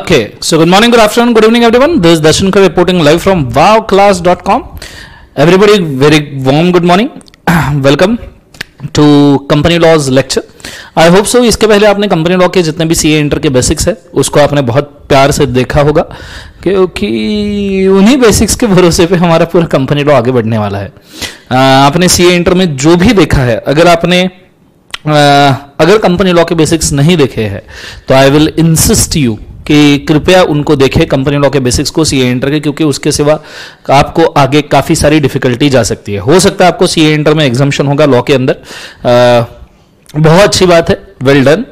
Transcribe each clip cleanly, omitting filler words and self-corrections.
Okay, so good morning, good afternoon, good evening, everyone. This is Dashankar reporting live from wowclass.com. Everybody, very warm good morning. Welcome to company laws lecture. I hope so इसके पहले आपने company law के जितने भी CA inter के basics है उसको आपने बहुत प्यार से देखा होगा, क्योंकि उन्हीं बेसिक्स के भरोसे पे हमारा पूरा कंपनी लॉ आगे बढ़ने वाला है. आपने सीए इंटर में जो भी देखा है, अगर कंपनी लॉ के बेसिक्स नहीं देखे हैं तो आई विल इंसिस्ट यू कि कृपया उनको देखें कंपनी लॉ के बेसिक्स को सीए इंटर के, क्योंकि उसके सिवा आपको आगे काफी सारी डिफिकल्टी जा सकती है. हो सकता है आपको सीए इंटर में एग्जाम्शन होगा लॉ के अंदर, बहुत अच्छी बात है, वेल डन.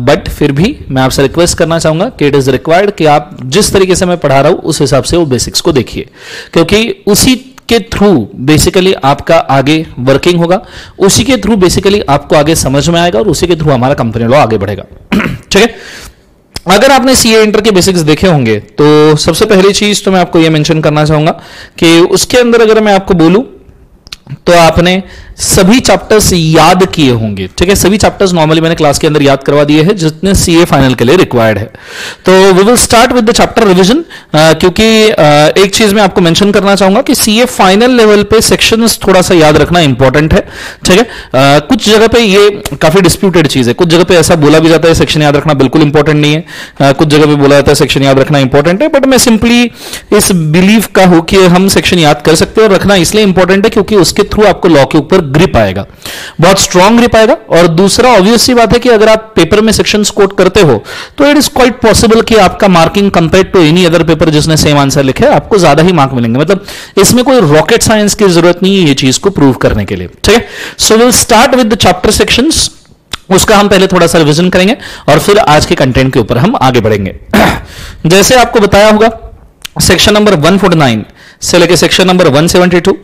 बट फिर भी मैं आपसे रिक्वेस्ट करना चाहूंगा कि इट इज रिक्वायर्ड कि आप जिस तरीके से मैं पढ़ा रहा हूं उस हिसाब से वो बेसिक्स को देखिए, क्योंकि उसी के थ्रू बेसिकली आपका आगे वर्किंग होगा, उसी के थ्रू बेसिकली आपको आगे समझ में आएगा और उसी के थ्रू हमारा कंपनी लॉ आगे बढ़ेगा. ठीक है. अगर आपने सीए इंटर के बेसिक्स देखे होंगे तो सबसे पहली चीज तो मैं आपको यह मेंशन करना चाहूंगा कि उसके अंदर अगर मैं आपको बोलूं तो आपने सभी चैप्टर्स याद किए होंगे. ठीक है. सभी चैप्टर्स नॉर्मली मैंने क्लास के अंदर याद करवा दिए हैं जितने सीए फाइनल के लिए रिक्वायर्ड है. तो we will start with the chapter revision, क्योंकि एक चीज मैं आपको मेंशन करना चाहूंगा कि सीए फाइनल लेवल पे सेक्शंस थोड़ा सा याद रखना इंपॉर्टेंट है. ठीक है. कुछ जगह पे ये काफी डिस्प्यूटेड चीज है, कुछ जगह पे ऐसा बोला भी जाता है सेक्शन याद रखना बिल्कुल इंपॉर्टेंट नहीं है, कुछ जगह पे बोला जाता है सेक्शन याद रखना इंपॉर्टेंट है. बट मैं सिंपली इस बिलीव का हूं कि हम सेक्शन याद कर सकते हैं, और रखना इसलिए इंपॉर्टेंट है क्योंकि उसके थ्रू आपको लॉ के ऊपर ग्रिप आएगा, बहुत स्ट्रॉन्ग ग्रिप आएगा. और दूसरा ऑब्वियस सी बात है कि अगर आप पेपर में सेक्शंस कोट करते हो तो इट इज क्वाइट पॉसिबल कि आपका marking compare to any other paper जिसने सेम आंसर लिखे आपको ज्यादा ही मार्क मिलेंगे. मतलब इसमें कोई रॉकेट साइंस की जरूरत नहीं है ये चीज को प्रूव करने के लिए. ठीक है. So will start with the chapter sections. उसका हम पहले थोड़ा सा रिवीजन करेंगे और फिर आज के कंटेंट के ऊपर हम आगे बढ़ेंगे. जैसे आपको बताया होगा, सेक्शन नंबर 149 से लेकर section number 172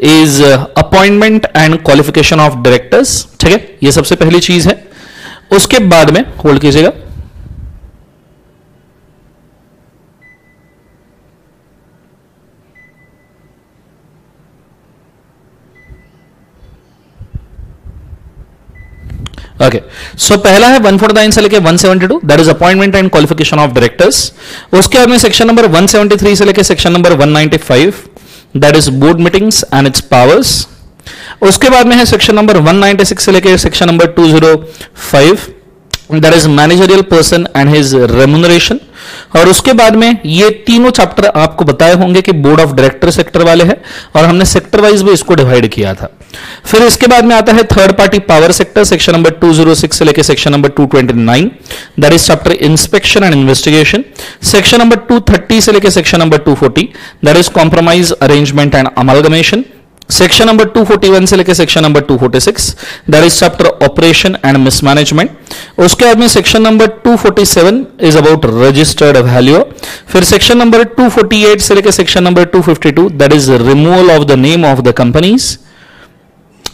is appointment and qualification of directors. ठीक है. ये सबसे पहली चीज है. उसके बाद में होल्ड कीजिएगा, ओके. सो पहला है 149 से लेके 172, that is appointment and qualification of directors. उसके बाद में सेक्शन नंबर 173 से लेके section number 195, that is board meetings and its powers. उसके बाद में है सेक्शन नंबर 196 से लेके section number 205, that is managerial person and his remuneration. और उसके बाद में ये तीनों चैप्टर आपको बताए होंगे कि बोर्ड ऑफ डायरेक्टर सेक्टर वाले हैं, और हमने सेक्टर वाइज भी इसको डिवाइड किया था. फिर इसके बाद में आता है third party power sector, section number 206 से लेकर section number 229, that is chapter inspection and investigation. Section number 230 से लेकर section number 240, that is compromise arrangement and amalgamation. Section number 241 से लेकर section number 246, that is chapter operation and mismanagement. उसके बाद में section number 247 is about registered value. फिर section number 248 से लेकर section number 252, that is removal of the name of the companies.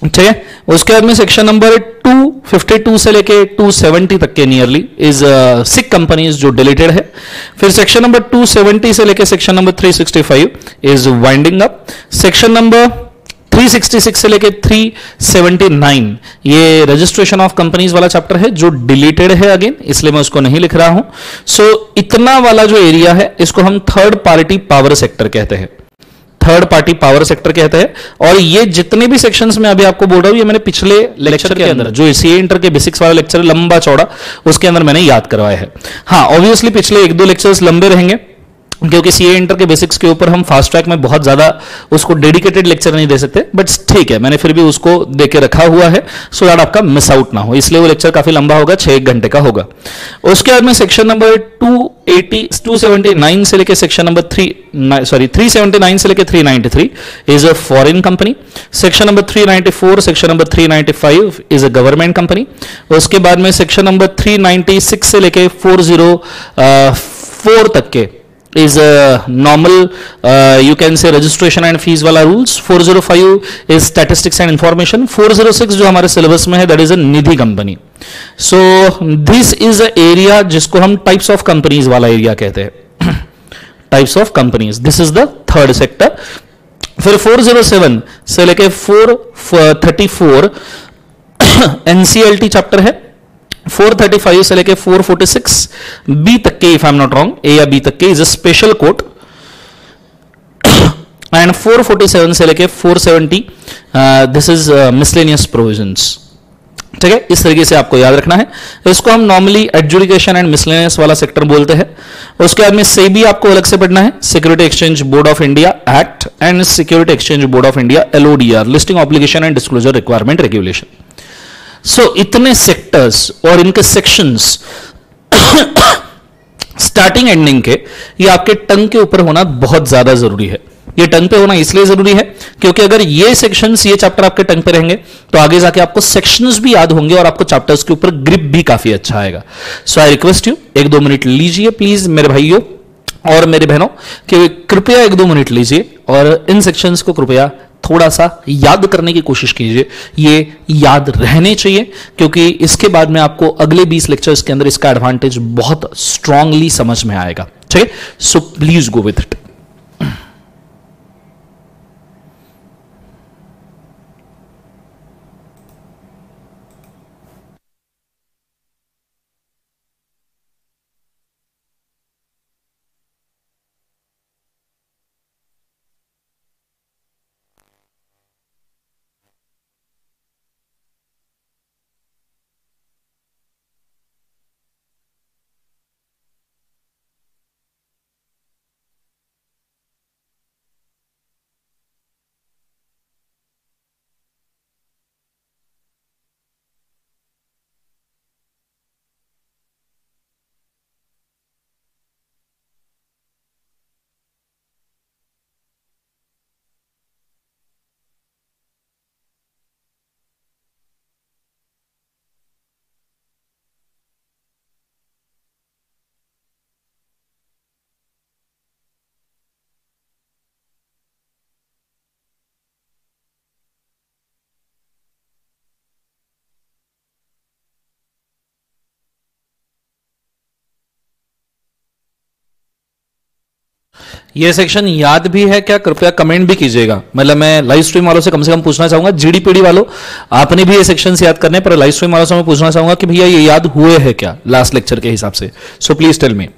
ठीक है. उसके बाद में सेक्शन नंबर 252 से लेके 270 तक के नियरली इज सिक कंपनीज जो डिलीटेड है. फिर सेक्शन नंबर 270 से लेके section number 365 is winding up. Section number 366 से लेके 379 ये रजिस्ट्रेशन ऑफ कंपनीज वाला चैप्टर है जो डिलीटेड है अगेन, इसलिए मैं उसको नहीं लिख रहा हूं. सो इतना वाला जो एरिया है इसको हम थर्ड पार्टी पावर सेक्टर कहते हैं, थर्ड पार्टी पावर सेक्टर कहते हैं. और ये जितने भी सेक्शंस में अभी आपको बोल रहा हूं ये मैंने पिछले लेक्चर के अंदर जो सीए इंटर के बेसिक्स वाला लेक्चर लंबा चौड़ा उसके अंदर मैंने याद करवाया है. हाँ, ऑब्वियसली पिछले 1-2 लेक्चर्स लंबे रहेंगे क्योंकि सीए इंटर के बेसिक्स के ऊपर हम फास्ट ट्रैक में बहुत ज्यादा उसको डेडिकेटेड लेक्चर नहीं दे सकते, बट ठीक है मैंने फिर भी उसको दे के रखा हुआ है सो दैट आपका मिस आउट ना हो, इसलिए वो लेक्चर काफी लंबा होगा, 6-1 घंटे का होगा. उसके बाद में सेक्शन नंबर 279 से लेके सेक्शन नंबर 379 से लेके 393 is a foreign company. Section number 394, section number 395 is a government company. उसके बाद में सेक्शन नंबर 396 से लेके 404 तक के is a normal you can say registration and fees वाला rules. 405 is statistics and information. 406 जो हमारे सिलेबस में है that is a Nidhi company. So this is a area जिसको हम types of companies वाला एरिया कहते हैं. types of companies, this is the third sector. फिर 407 से लेके 434 NCLT चैप्टर है. 435 से लेके 446 बी तक के, if I am not wrong, A या बी तक के is a special code, and 447 से लेके 470 दिस इज मिसलेनियस प्रोविजंस। ठीक है, इस तरीके से आपको याद रखना है। इसको हम नॉर्मली एडजुडिकेशन एंड मिसलेनियस वाला सेक्टर बोलते हैं। उसके बाद में सेबी आपको अलग से पढ़ना है, security exchange board of India act and security exchange board of India LODR, listing obligation and disclosure requirement regulation. So इतने सेक्टर्स और इनके सेक्शंस स्टार्टिंग एंडिंग के, ये आपके टंग के ऊपर होना बहुत ज्यादा जरूरी है। ये टंग पे होना इसलिए जरूरी है क्योंकि अगर ये सेक्शंस, ये चैप्टर आपके टंग पे रहेंगे तो आगे जाके आपको सेक्शंस भी याद होंगे और आपको चैप्टर्स के ऊपर ग्रिप भी काफी अच्छा आएगा। सो आई रिक्वेस्ट यू, 1-2 मिनट लीजिए प्लीज मेरे भाइयों और मेरे बहनों, कि कृपया 1-2 मिनट लीजिए और इन सेक्शंस को कृपया थोड़ा सा याद करने की कोशिश कीजिए। ये याद रहने चाहिए क्योंकि इसके बाद में आपको अगले 20 लेक्चर्स के अंदर इसका एडवांटेज बहुत स्ट्रांगली समझ में आएगा। ठीक है, so please go with it. ये सेक्शन याद भी है क्या? कृपया कमेंट भी कीजिएगा। मतलब मैं लाइव स्ट्रीम वालों से कम पूछना चाहूंगा, जीडीपीडी वालों आपने भी ये सेक्शन याद करने, पर लाइव स्ट्रीम वालों से मैं पूछना चाहूंगा कि भैया ये याद हुए हैं क्या लास्ट लेक्चर के हिसाब से? So please tell me.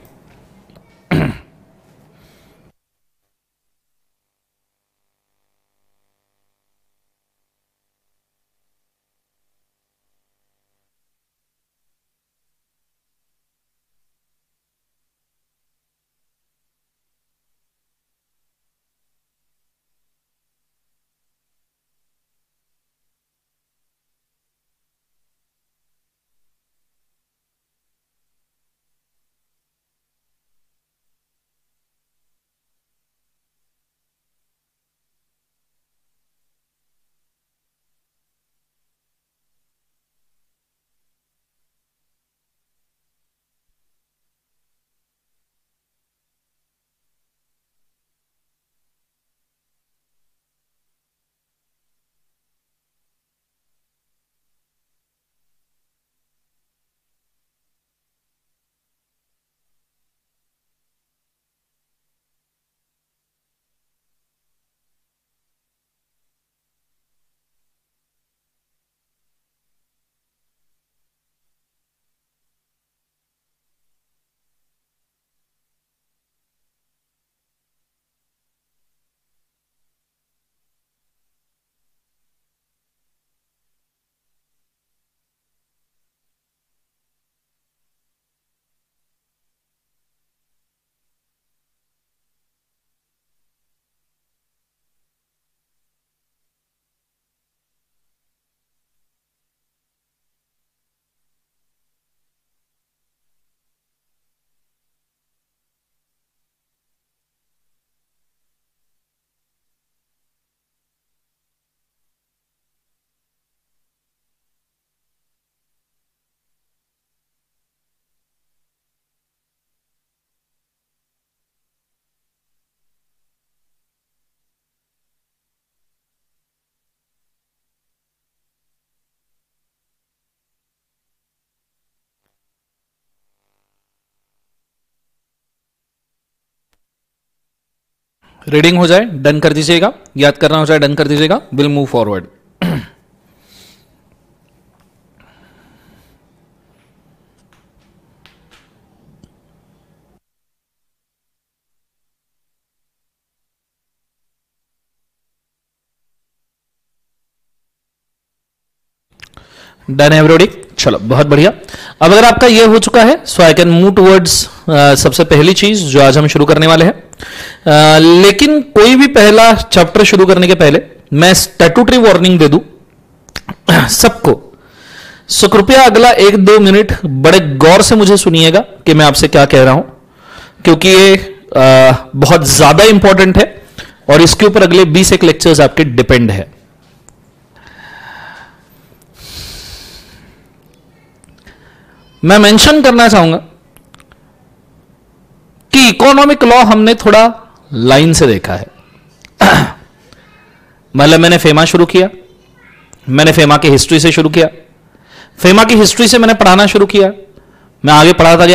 Reading हो जाए डन कर दीजिएगा, याद करना हो जाए डन कर दीजिएगा, will move forward. Done everybody, चलो बहुत बढ़िया। अब अगर आपका ये हो चुका है सो आई कैन मूव टुवर्ड्स सबसे पहली चीज जो आज हम शुरू करने वाले हैं। लेकिन कोई भी पहला चैप्टर शुरू करने के पहले मैं स्टैट्यूटरी वार्निंग दे दूं सबको। सो कृपया अगला 1-2 मिनट बड़े गौर से मुझे सुनिएगा कि मैं आपसे क्या कह रहा हूं, क्योंकि ये बहुत ज्यादा इंपॉर्टेंट है और इसके ऊपर अगले 20 लेक्चर्स आपके डिपेंड है। मैं मेंशन करना चाहूंगा कि इकोनॉमिक लॉ हमने थोड़ा लाइन से देखा है। मतलब मैंने फेमा शुरू किया, मैंने फेमा की हिस्ट्री से शुरू किया, फेमा की हिस्ट्री से मैंने पढ़ाना शुरू किया, मैं आगे पढ़ाता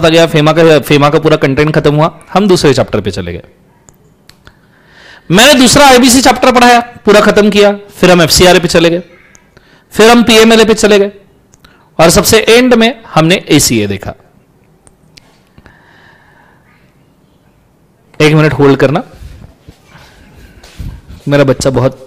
गया, फेमा का पूरा कंटेंट खत्म हुआ, हम दूसरे चैप्टर पे चले गए। मैंने दूसरा आईबीसी चैप्टर पढ़ाया, पूरा खत्म किया, फिर हम एफसीआरए पे चले गए, फिर हम पीएमएलए पे चले गए और सबसे एंड में हमने एसीए देखा। 1 मिनट होल्ड करना, मेरा बच्चा बहुत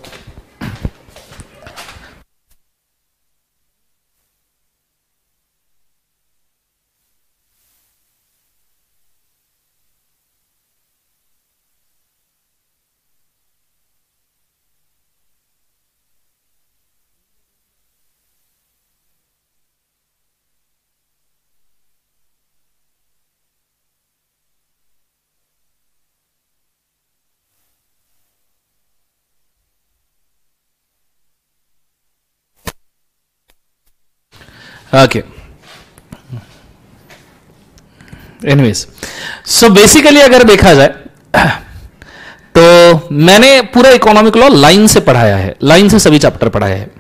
ओके। एनीवेज, सो बेसिकली अगर देखा जाए तो मैंने पूरा इकोनॉमिक लॉ लाइन से पढ़ाया है, लाइन से सभी चैप्टर पढ़ाया है।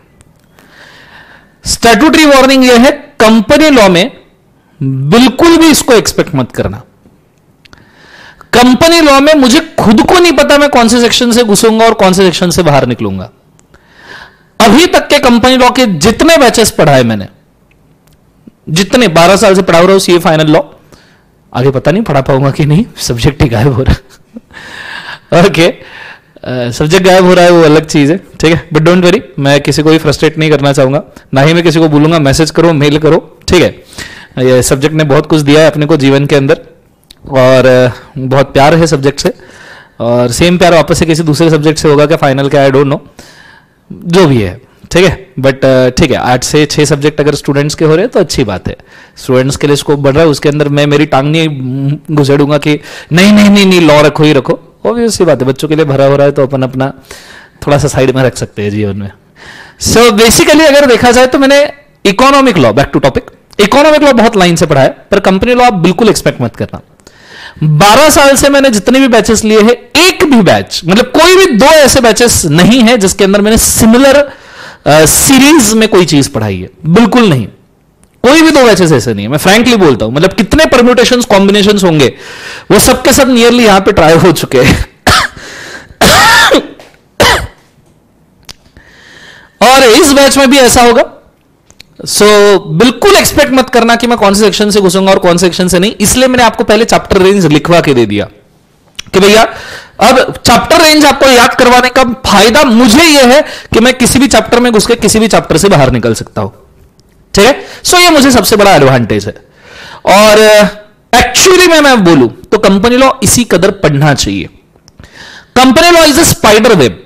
स्टैट्यूटरी वार्निंग यह है, कंपनी लॉ में बिल्कुल भी इसको एक्सपेक्ट मत करना। कंपनी लॉ में मुझे खुद को नहीं पता मैं कौन से सेक्शन से घुसूंगा और कौन से सेक्शन से बाहर निकलूंगा। अभी तक के कंपनी लॉ के जितने बैचेस पढ़ाए मैंने, जितने 12 साल से पढ़ा रहा हूं सीए फाइनल लॉ, आगे पता नहीं पढ़ा पाऊंगा कि नहीं, सब्जेक्ट ही गायब हो रहा। ओके, सब्जेक्ट गायब हो रहा है वो अलग चीज है, ठीक है, बट डोंट वरी, मैं किसी को भी फ्रस्ट्रेट नहीं करना चाहूंगा, ना ही मैं किसी को बोलूंगा मैसेज करो, मेल करो, ठीक है। ये सब्जेक्ट ने बहुत कुछ दिया है अपने को जीवन के अंदर और बहुत प्यार है सब्जेक्ट से, और सेम प्यार वापस से किसी दूसरे सब्जेक्ट से होगा क्या फाइनल का, आई डोंट नो, जो भी है, ठीक है। बट ठीक है, 8 से 6 सब्जेक्ट अगर स्टूडेंट्स के हो रहे हैं तो अच्छी बात है, स्टूडेंट्स के लिए स्कोप बढ़ रहा है, उसके अंदर मैं मेरी टांग नहीं घुसेड़ूंगा कि नहीं नहीं नहीं नहीं लॉ रखो ही रखो, ऑब्वियस सी बात है, बच्चों के लिए भरा हो रहा है तो अपन अपना थोड़ा सा साइड में रख सकते हैं जीवन में। सो बेसिकली अगर देखा जाए तो मैंने economic law, back to topic, economic law बहुत लाइन से पढ़ा है, पर कंपनी लॉ आप बिल्कुल एक्सपेक्ट मत करना। 12 साल से मैंने जितने भी बैचेस लिए हैं, एक भी बैच, मतलब कोई भी 2 ऐसे बैचेस नहीं है जिसके अंदर मैंने सिमिलर सीरीज में कोई चीज पढ़ाई है, बिल्कुल नहीं, कोई भी 2 बैचेस ऐसे नहीं है, मैं फ्रैंकली बोलता हूं। मतलब कितने परम्यूटेशंस कॉम्बिनेशंस होंगे वो सब के सब नियरली यहां पे ट्राई हो चुके हैं। और इस बैच में भी ऐसा होगा। सो बिल्कुल एक्सपेक्ट मत करना कि मैं कौन से सेक्शन से घुसूंगा और कौन से सेक्शन से नहीं, इसलिए मैंने आपको पहले चैप्टर रेंज लिखवा के दे दिया कि भैया अब चैप्टर रेंज आपको याद करवाने का फायदा मुझे यह है कि मैं किसी भी चैप्टर में घुस के किसी भी चैप्टर से बाहर निकल सकता हूं, ठीक है। सो ये मुझे सबसे बड़ा एडवांटेज है। और एक्चुअली मैं बोलूं तो कंपनी लॉ इसी कदर पढ़ना चाहिए। Company law is a spider web.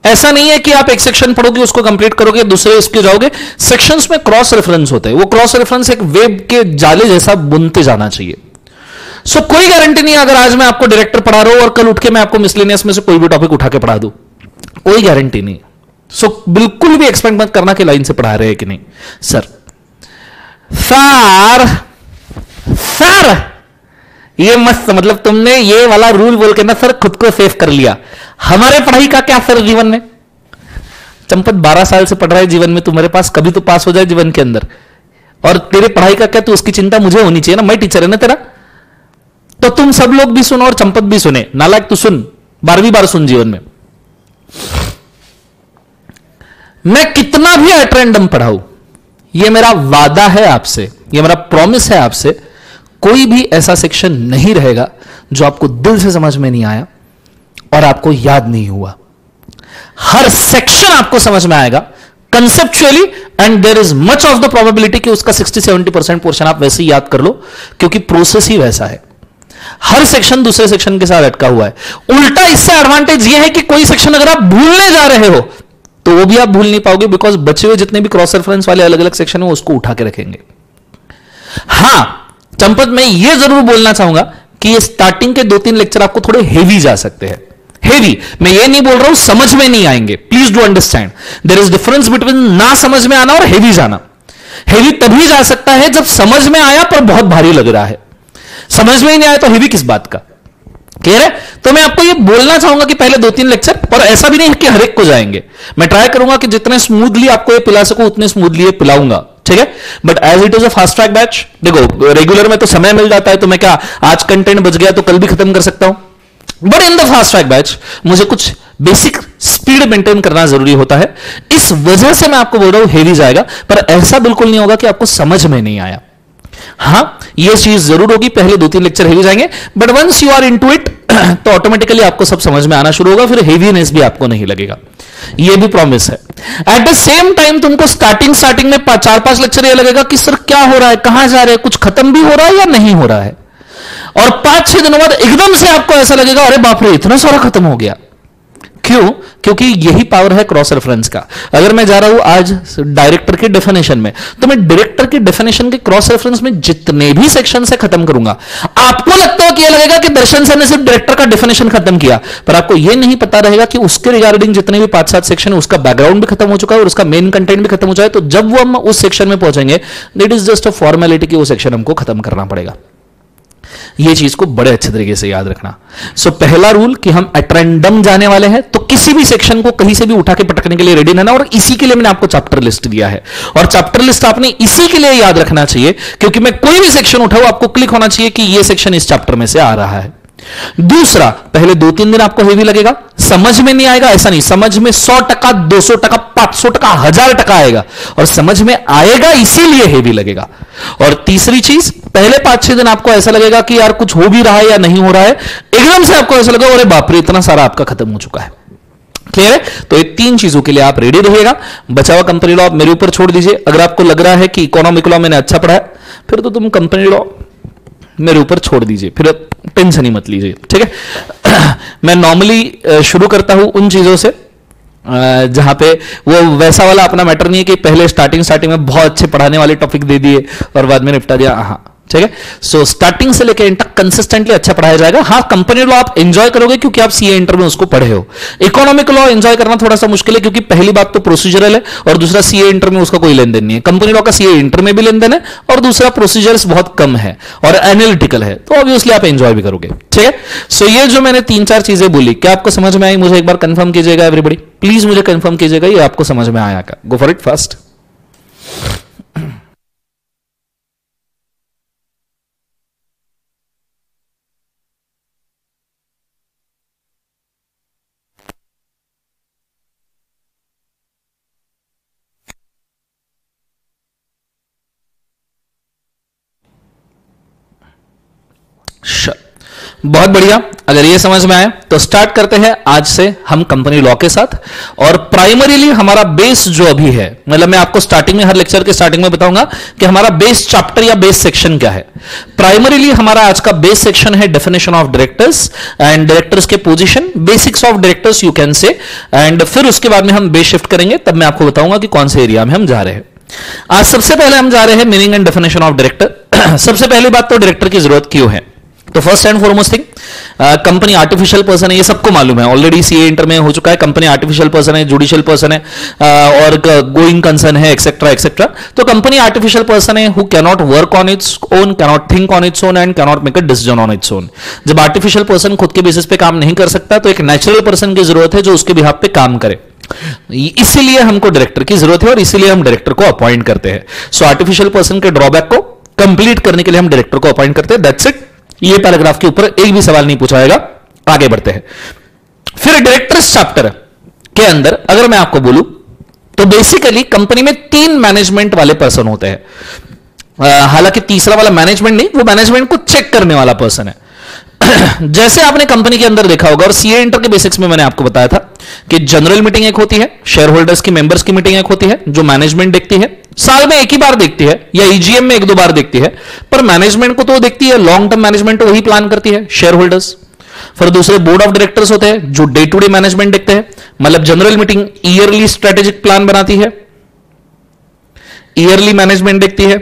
ऐसा नहीं है कि आप एक सेक्शन पढ़ोगे उसको कंप्लीट करोगे दूसरे इसके जाओगे, सेक्शंस में क्रॉस रेफरेंस होते हैं, वो क्रॉस रेफरेंस एक वेब के जाले जैसा बुनते जाना चाहिए। सो कोई गारंटी नहीं अगर आज मैं आपको डायरेक्टर पढ़ा रहा हूं और कल उठ के मैं आपको मिसलेनियस में से कोई भी टॉपिक उठा के पढ़ा दूं, कोई गारंटी नहीं। सो बिल्कुल भी एक्सपेक्ट मत करना कि लाइन से पढ़ा रहे हैं कि नहीं। सर ये मस्त, मतलब तुमने ये वाला रूल बोल के ना सर खुद को सेफ कर लिया। हमारे पढ़ाई का क्या सर जीवन में? चंपत 12 साल से पढ़ रहा है जीवन में, तुम्हारे पास कभी तो पास हो जाए जीवन के अंदर, और तेरे पढ़ाई का क्या, तो उसकी चिंता मुझे होनी चाहिए ना, मैं टीचर है ना तेरा। तो तुम सब लोग भी सुनो और चंपत भी सुने, नालायक तू सुन, 12वीं बार सुन जीवन में। मैं कितना भी एट रैंडम पढ़ाऊं, यह मेरा वादा है आपसे, यह मेरा प्रॉमिस है आपसे, कोई भी ऐसा सेक्शन नहीं रहेगा जो आपको दिल से समझ में नहीं आया और आपको याद नहीं हुआ। हर सेक्शन आपको समझ में आएगा, conceptually and there is much of the probability कि उसका 60-70% पोर्शन आप वैसे ही याद कर लो, क्योंकि प्रोसेस ही वैसा है, हर सेक्शन दूसरे सेक्शन के साथ अटका हुआ है। उल्टा इससे एडवांटेज यह है कि कोई सेक्शन अगर आप भूलने जा रहे हो तो वो भी आप भूल नहीं पाओगे, बिकॉज बचे हुए जितने भी क्रॉस रेफरेंस वाले अलग अलग सेक्शन है उसको उठा के रखेंगे। हां चंपत, मैं ये जरूर बोलना चाहूंगा कि ये स्टार्टिंग के 2-3 लेक्चर आपको थोड़े हेवी जा सकते हैं। हेवी मैं ये नहीं बोल रहा हूं समझ में नहीं आएंगे, please do understand there is difference between ना समझ में आना और हेवी जाना। हेवी तभी जा सकता है जब समझ में आया पर बहुत भारी लग रहा है, समझ में ही नहीं आया तो हेवी किस बात का। क्लियर है? तो मैं आपको ये बोलना चाहूंगा कि पहले 2-3 लेक्चर, पर ऐसा भी नहीं है कि हर एक को जाएंगे, मैं ट्राई करूंगा कि जितने स्मूथली आपको ये पिला सकूं उतने स्मूथली ये पिलाऊंगा, ठीक है। But as it is a fast track batch, देखो रेगुलर में तो समय मिल जाता है, तो मैं क्या आज कंटेंट बच गया तो कल भी खत्म कर सकता हूं, but in the fast track batch मुझे कुछ बेसिक स्पीड मेंटेन करना जरूरी होता है, इस वजह से मैं आपको बोल रहा हूं हेवी जाएगा, पर ऐसा बिल्कुल नहीं होगा कि आपको समझ में नहीं आया। हां यह चीज जरूर होगी, पहले 2-3 लेक्चर हेवी जाएंगे, but once you are into it तो ऑटोमेटिकली आपको सब समझ में आना शुरू होगा, फिर हेवीनेस भी आपको नहीं लगेगा, यह भी प्रॉमिस है। एट द सेम टाइम तुमको स्टार्टिंग में 4-5 लेक्चर यह लगेगा कि सर क्या हो रहा है, कहां जा रहे हैं, कुछ खत्म भी हो रहा है या नहीं हो रहा है, और 5-6 दिनों बाद एकदम से आपको ऐसा लगेगा अरे बाप रे इतना सारा खत्म हो गया। क्यों? क्योंकि यही पावर है क्रॉस रेफरेंस का। अगर मैं जा रहा हूं आज डायरेक्टर के डेफिनेशन में, तो मैं डायरेक्टर के डेफिनेशन के क्रॉस रेफरेंस में जितने भी सेक्शन से खत्म करूंगा, आपको लगता है कि यह लगेगा कि दर्शन सर ने सिर्फ डायरेक्टर का डेफिनेशन खत्म किया, पर आपको यह नहीं पता रहेगा कि उसके रिगार्डिंग जितने भी 5-7 सेक्शन है उसका बैकग्राउंड भी खत्म हो चुका है और उसका मेन कंटेंट भी खत्म हो जाए, तो जब वो हम उस सेक्शन में पहुंचेंगे that is just a formality कि वो सेक्शन हमको खत्म करना पड़ेगा। ये चीज को बड़े अच्छे तरीके से याद रखना। सो पहला रूल कि हम एट रैंडम जाने वाले हैं, तो किसी भी सेक्शन को कहीं से भी उठा के पटकने के लिए रेडी रहना, और इसी के लिए मैंने आपको चैप्टर लिस्ट दिया है, और चैप्टर लिस्ट आपने इसी के लिए याद रखना चाहिए क्योंकि मैं कोई भी सेक्शन उठाऊं आपको क्लिक होना चाहिए कि यह सेक्शन इस चैप्टर में से आ रहा है। दूसरा, पहले 2-3 दिन आपको हेवी लगेगा, समझ में नहीं आएगा, ऐसा नहीं, समझ में 100%, 200%, 500%, 1000% आएगा, और समझ में आएगा इसीलिए हेवी लगेगा। और तीसरी चीज, पहले 5-6 दिन आपको ऐसा लगेगा कि यार कुछ हो भी रहा है या नहीं हो रहा है, एकदम से आपको ऐसा लगेगा अरे बाप रे इतना सारा आपका खत्म हो चुका है। क्लियर है? तो ये 3 चीजों के लिए आप रेडी रहिएगा। बचा हुआ कंपनी लॉ मेरे ऊपर छोड़ दीजिए। अगर आपको लग रहा है कि इकोनॉमिक लॉ मैंने अच्छा पढ़ा है, फिर तो तुम कंपनी लॉ मेरे ऊपर छोड़ दीजिए, फिर टेंशन ही मत लीजिए, ठीक है। मैं नॉर्मली शुरू करता हूं उन चीजों से जहां पे वो वैसा वाला अपना मैटर नहीं है कि पहले स्टार्टिंग में बहुत अच्छे पढ़ाने वाले टॉपिक दे दिए और बाद में निपटा दिया। हाँ ठीक है, सो स्टार्टिंग से लेकर एंड तक कंसिस्टेंटली अच्छा पढ़ाया जाएगा। हाँ कंपनी लॉ आप एंजॉय करोगे क्योंकि आप सीए इंटर में उसको पढ़े हो। इकोनॉमिक लॉ एंजॉय करना थोड़ा सा मुश्किल है क्योंकि पहली बात तो प्रोसीजरल है और दूसरा सीए इंटर में उसका कोई लेन देन नहीं है। कंपनी लॉ का सीए इंटर में भी लेन देन है और दूसरा प्रोसीजर्स बहुत कम है और एनालिटिकल है, तो ऑब्वियसली आप एंजॉय भी करोगे। ठीक है, सो ये जो मैंने 3-4 चीजें बोली, क्या आपको समझ में आई? मुझे एक बार कंफर्म कीजिएगा एवरीबॉडी, प्लीज मुझे कंफर्म कीजिएगा ये आपको समझ में आया क्या? गो फॉर इट फास्ट। बहुत बढ़िया, अगर ये समझ में आया तो स्टार्ट करते हैं आज से हम कंपनी लॉ के साथ। और प्राइमरीली हमारा बेस जो अभी है, मतलब मैं आपको स्टार्टिंग में हर लेक्चर के स्टार्टिंग में बताऊंगा कि हमारा बेस चैप्टर या बेस सेक्शन क्या है। प्राइमरीली हमारा आज का बेस सेक्शन है definition of directors and directors के position, basics of directors you can say, and फिर उसके बाद में हम बेस शिफ्ट करेंगे, तब मैं आपको बताऊंगा कि कौन से एरिया में हम जा रहे हैं। आज सबसे पहले हम जा रहे हैं meaning and definition of director. सबसे पहली बात तो डायरेक्टर की जरूरत क्यों है, तो first and foremost thing, company artificial person है, ये सबको मालूम है, ऑलरेडी सीए इंटर में हो चुका है। कंपनी आर्टिफिशियल पर्सन है, जुडिशियल पर्सन है और गोइंग कंसर्न है, एक्सेट्रा एक्सेट्रा। तो कंपनी आर्टिफिशियल पर्सन है who cannot work on its own, cannot think on its own and cannot make a decision on its own. जब artificial person खुद के basis पे काम नहीं कर सकता तो एक नेचुरल पर्सन की जरूरत है जो उसके बिहाफ पे काम करे। इसीलिए हमको डायरेक्टर की जरूरत है और इसीलिए हम डायरेक्टर को अपॉइंट करते हैं। सो आर्टिफिशियल पर्सन के ड्रॉबैक को कंप्लीट करने के लिए हम डायरेक्टर को अपॉइंट करते हैं। दैट्स इट, ये पैराग्राफ के ऊपर एक भी सवाल नहीं पूछा जाएगा। आगे बढ़ते हैं। फिर डायरेक्टर्स चैप्टर के अंदर अगर मैं आपको बोलूं तो बेसिकली कंपनी में 3 मैनेजमेंट वाले पर्सन होते हैं। हालांकि तीसरा वाला मैनेजमेंट नहीं, वो मैनेजमेंट को चेक करने वाला पर्सन है। जैसे आपने कंपनी के अंदर देखा होगा और सीए इंटर के बेसिक्स में मैंने आपको बताया था कि जनरल मीटिंग एक होती है, शेयर होल्डर्स की मेंबर्स की मीटिंग एक होती है जो मैनेजमेंट देखती है, साल में एक ही बार देखती है या ईजीएम में एक दो बार देखती है, पर मैनेजमेंट को तो देखती है, लॉन्ग टर्म मैनेजमेंट वही प्लान करती है, शेयर होल्डर्स। फिर दूसरे बोर्ड ऑफ डायरेक्टर्स होते हैं जो डे टू डे मैनेजमेंट देखते हैं, मतलब general meeting yearly strategic plan बनाती है, ईयरली मैनेजमेंट देखती है,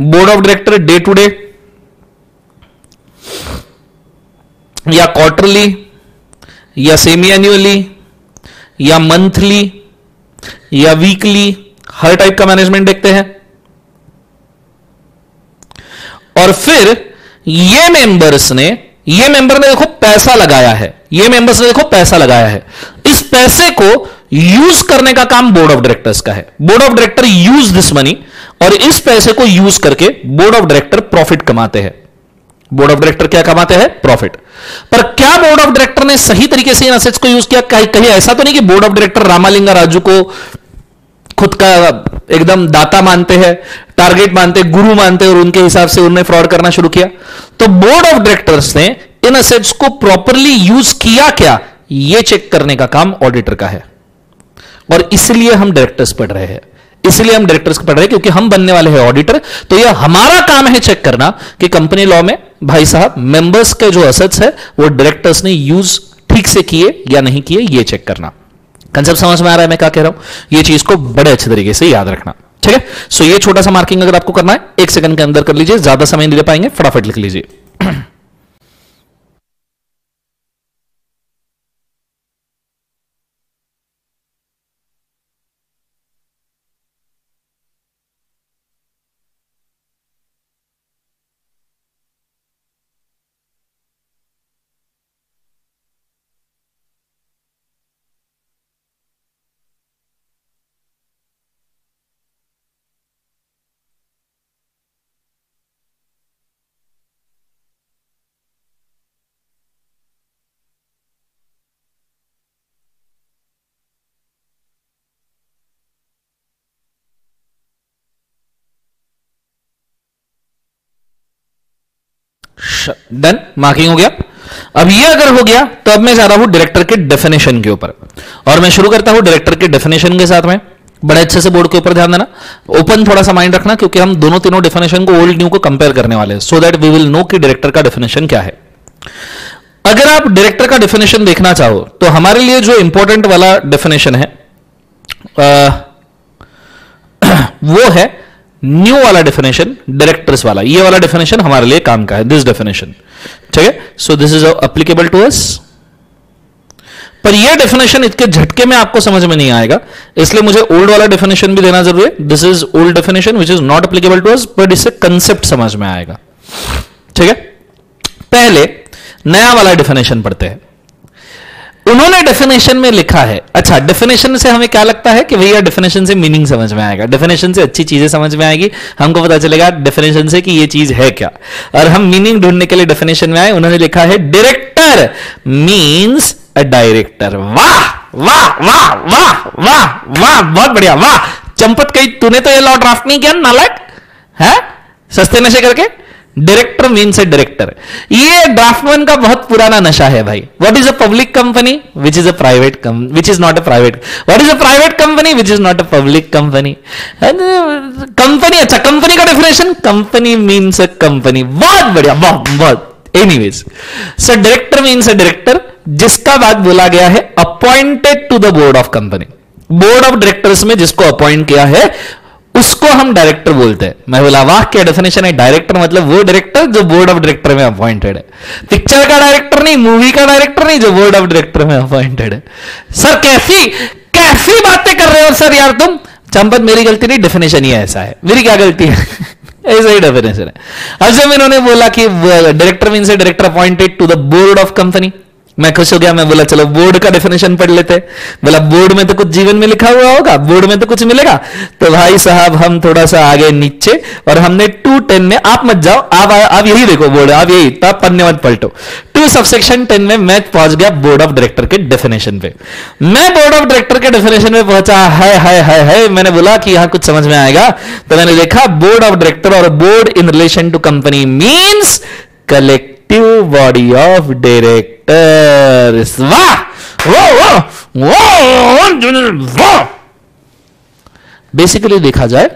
board of director day to day या क्वार्टरली या सेमी एन्युअली या मंथली या वीकली हर टाइप का मैनेजमेंट देखते हैं। और फिर ये मेंबर ने देखो पैसा लगाया है, ये मेंबर्स ने देखो पैसा लगाया है, इस पैसे को यूज करने का काम बोर्ड ऑफ डायरेक्टर्स का है। Board of director use this money और इस पैसे को यूज करके बोर्ड ऑफ डायरेक्टर प्रॉफिट कमाते हैं। बोर्ड ऑफ डायरेक्टर क्या कमाते हैं? प्रॉफिट। पर क्या बोर्ड ऑफ डायरेक्टर ने सही तरीके से इन असेट्स को यूज किया? कहीं ऐसा तो नहीं कि board of director Ramalinga Raju को खुद का एकदम दाता मानते हैं, टारगेट मानते, गुरु मानते और उनके हिसाब से उन्होंने फ्रॉड करना शुरू किया। तो बोर्ड ऑफ डायरेक्टर्स ने इन असेट्स को प्रॉपरली यूज किया क्या, यह चेक करने का काम ऑडिटर का है। और इसलिए हम डायरेक्टर्स पढ़ रहे हैं, इसलिए हम डायरेक्टर्स को पढ़ रहे हैं क्योंकि हम बनने वाले हैं ऑडिटर। तो यह हमारा काम है चेक करना कि कंपनी लॉ में भाई साहब मेंबर्स के जो असेट्स है वो डायरेक्टर्स ने यूज ठीक से किए या नहीं किए, ये चेक करना। कंसेप्ट समझ में आ रहा है मैं क्या कह रहा हूं? ये चीज को बड़े अच्छे तरीके से याद रखना, ठीक है। सो ये छोटा सा मार्किंग अगर आपको करना है 1 सेकंड के अंदर कर लीजिए, ज्यादा समय नहीं ले पाएंगे, फटाफट लिख लीजिए। डन, मार्किंग हो गया। अब ये अगर हो गया तो अब मैं जा रहा हूं डायरेक्टर के डेफिनेशन के ऊपर, और मैं शुरू करता हूं डायरेक्टर के डेफिनेशन के साथ में। बड़े अच्छे से बोर्ड के ऊपर ध्यान देना, ओपन थोड़ा सा माइंड रखना, क्योंकि हम दोनों तीनों डेफिनेशन को ओल्ड न्यू को कंपेयर करने वाले हैं, so that we will know कि डायरेक्टर का डेफिनेशन क्या है। अगर आप डायरेक्टर का डेफिनेशन देखना चाहो तो हमारे लिए जो इंपॉर्टेंट वाला डेफिनेशन है वो है न्यू वाला डेफिनेशन, डायरेक्टर्स वाला। ये वाला डेफिनेशन हमारे लिए काम का है, दिस डेफिनेशन, ठीक है। So this is applicable to us. पर ये डेफिनेशन इसके झटके में आपको समझ में नहीं आएगा, इसलिए मुझे ओल्ड वाला डेफिनेशन भी देना जरूरी है। This is old definition which is not applicable to us, but इससे कंसेप्ट समझ में आएगा, ठीक है। पहले नया वाला डेफिनेशन पढ़ते हैं। उन्होंने डेफिनेशन में लिखा है, अच्छा डेफिनेशन से हमें क्या लगता है कि भैया डेफिनेशन से मीनिंग समझ में आएगा, डेफिनेशन से अच्छी चीजें समझ में आएगी, हमको पता चलेगा डेफिनेशन से कि ये चीज है क्या, और हम मीनिंग ढूंढने के लिए डेफिनेशन में आए। उन्होंने लिखा है डायरेक्टर मींस अ डायरेक्टर। वाह वाह वाह वाह वाह वाह, बहुत बढ़िया, वाह चंपत, कहीं तूने तो ये लॉ ड्राफ्ट नहीं किया नालायक है, सस्ते नशे करके। डायरेक्टर मीन्स ए डायरेक्टर, ये ड्राफ्टमैन का बहुत पुराना नशा है भाई। What is a public company which is a private which is not a private, what is a private company which is not a public company. Company, अच्छा company का definition, company means a company, बहुत बढ़िया, बहुत बहुत। Anyways, so director means a director जिसका बात बोला गया है appointed to the board of company. Board of directors में जिसको अपॉइंट किया है उसको हम डायरेक्टर बोलते हैं। मैं बोला वाह क्या डेफिनेशन है, डायरेक्टर मतलब वो डायरेक्टर जो बोर्ड ऑफ डायरेक्टर में अपॉइंटेड है, पिक्चर का डायरेक्टर नहीं, मूवी का डायरेक्टर नहीं, जो बोर्ड ऑफ डायरेक्टर में अपॉइंटेड है। सर कैसी कैसी बातें कर रहे हो सर यार तुम। चंपत मेरी गलती नहीं, डेफिनेशन ही ऐसा है, मेरी क्या गलती है ऐसा ही डेफिनेशन है। अब जब इन्होंने बोला कि director means director appointed to the board of company, मैं खुश हो गया, मैं बोला चलो बोर्ड का डेफिनेशन पढ़ लेते हैं। बोला बोर्ड में तो कुछ जीवन में लिखा हुआ होगा, बोर्ड में तो कुछ मिलेगा। तो भाई साहब हम थोड़ा सा आगे नीचे और हमने 210 में, आप मत जाओ, आप यही देखो बोर्ड, आप यही तब पन्ने मत पलटो, 2 सबसेक्शन 10 में मैं पहुंच गया बोर्ड ऑफ डायरेक्टर के डेफिनेशन पे। मैं बोर्ड ऑफ डायरेक्टर के डेफिनेशन पे पहुंचा, है मैंने बोला कि यहां कुछ समझ में आएगा, तो मैंने देखा बोर्ड ऑफ डायरेक्टर और board in relation to company means collective body of directors. वाह वाह वाह। बेसिकली देखा जाए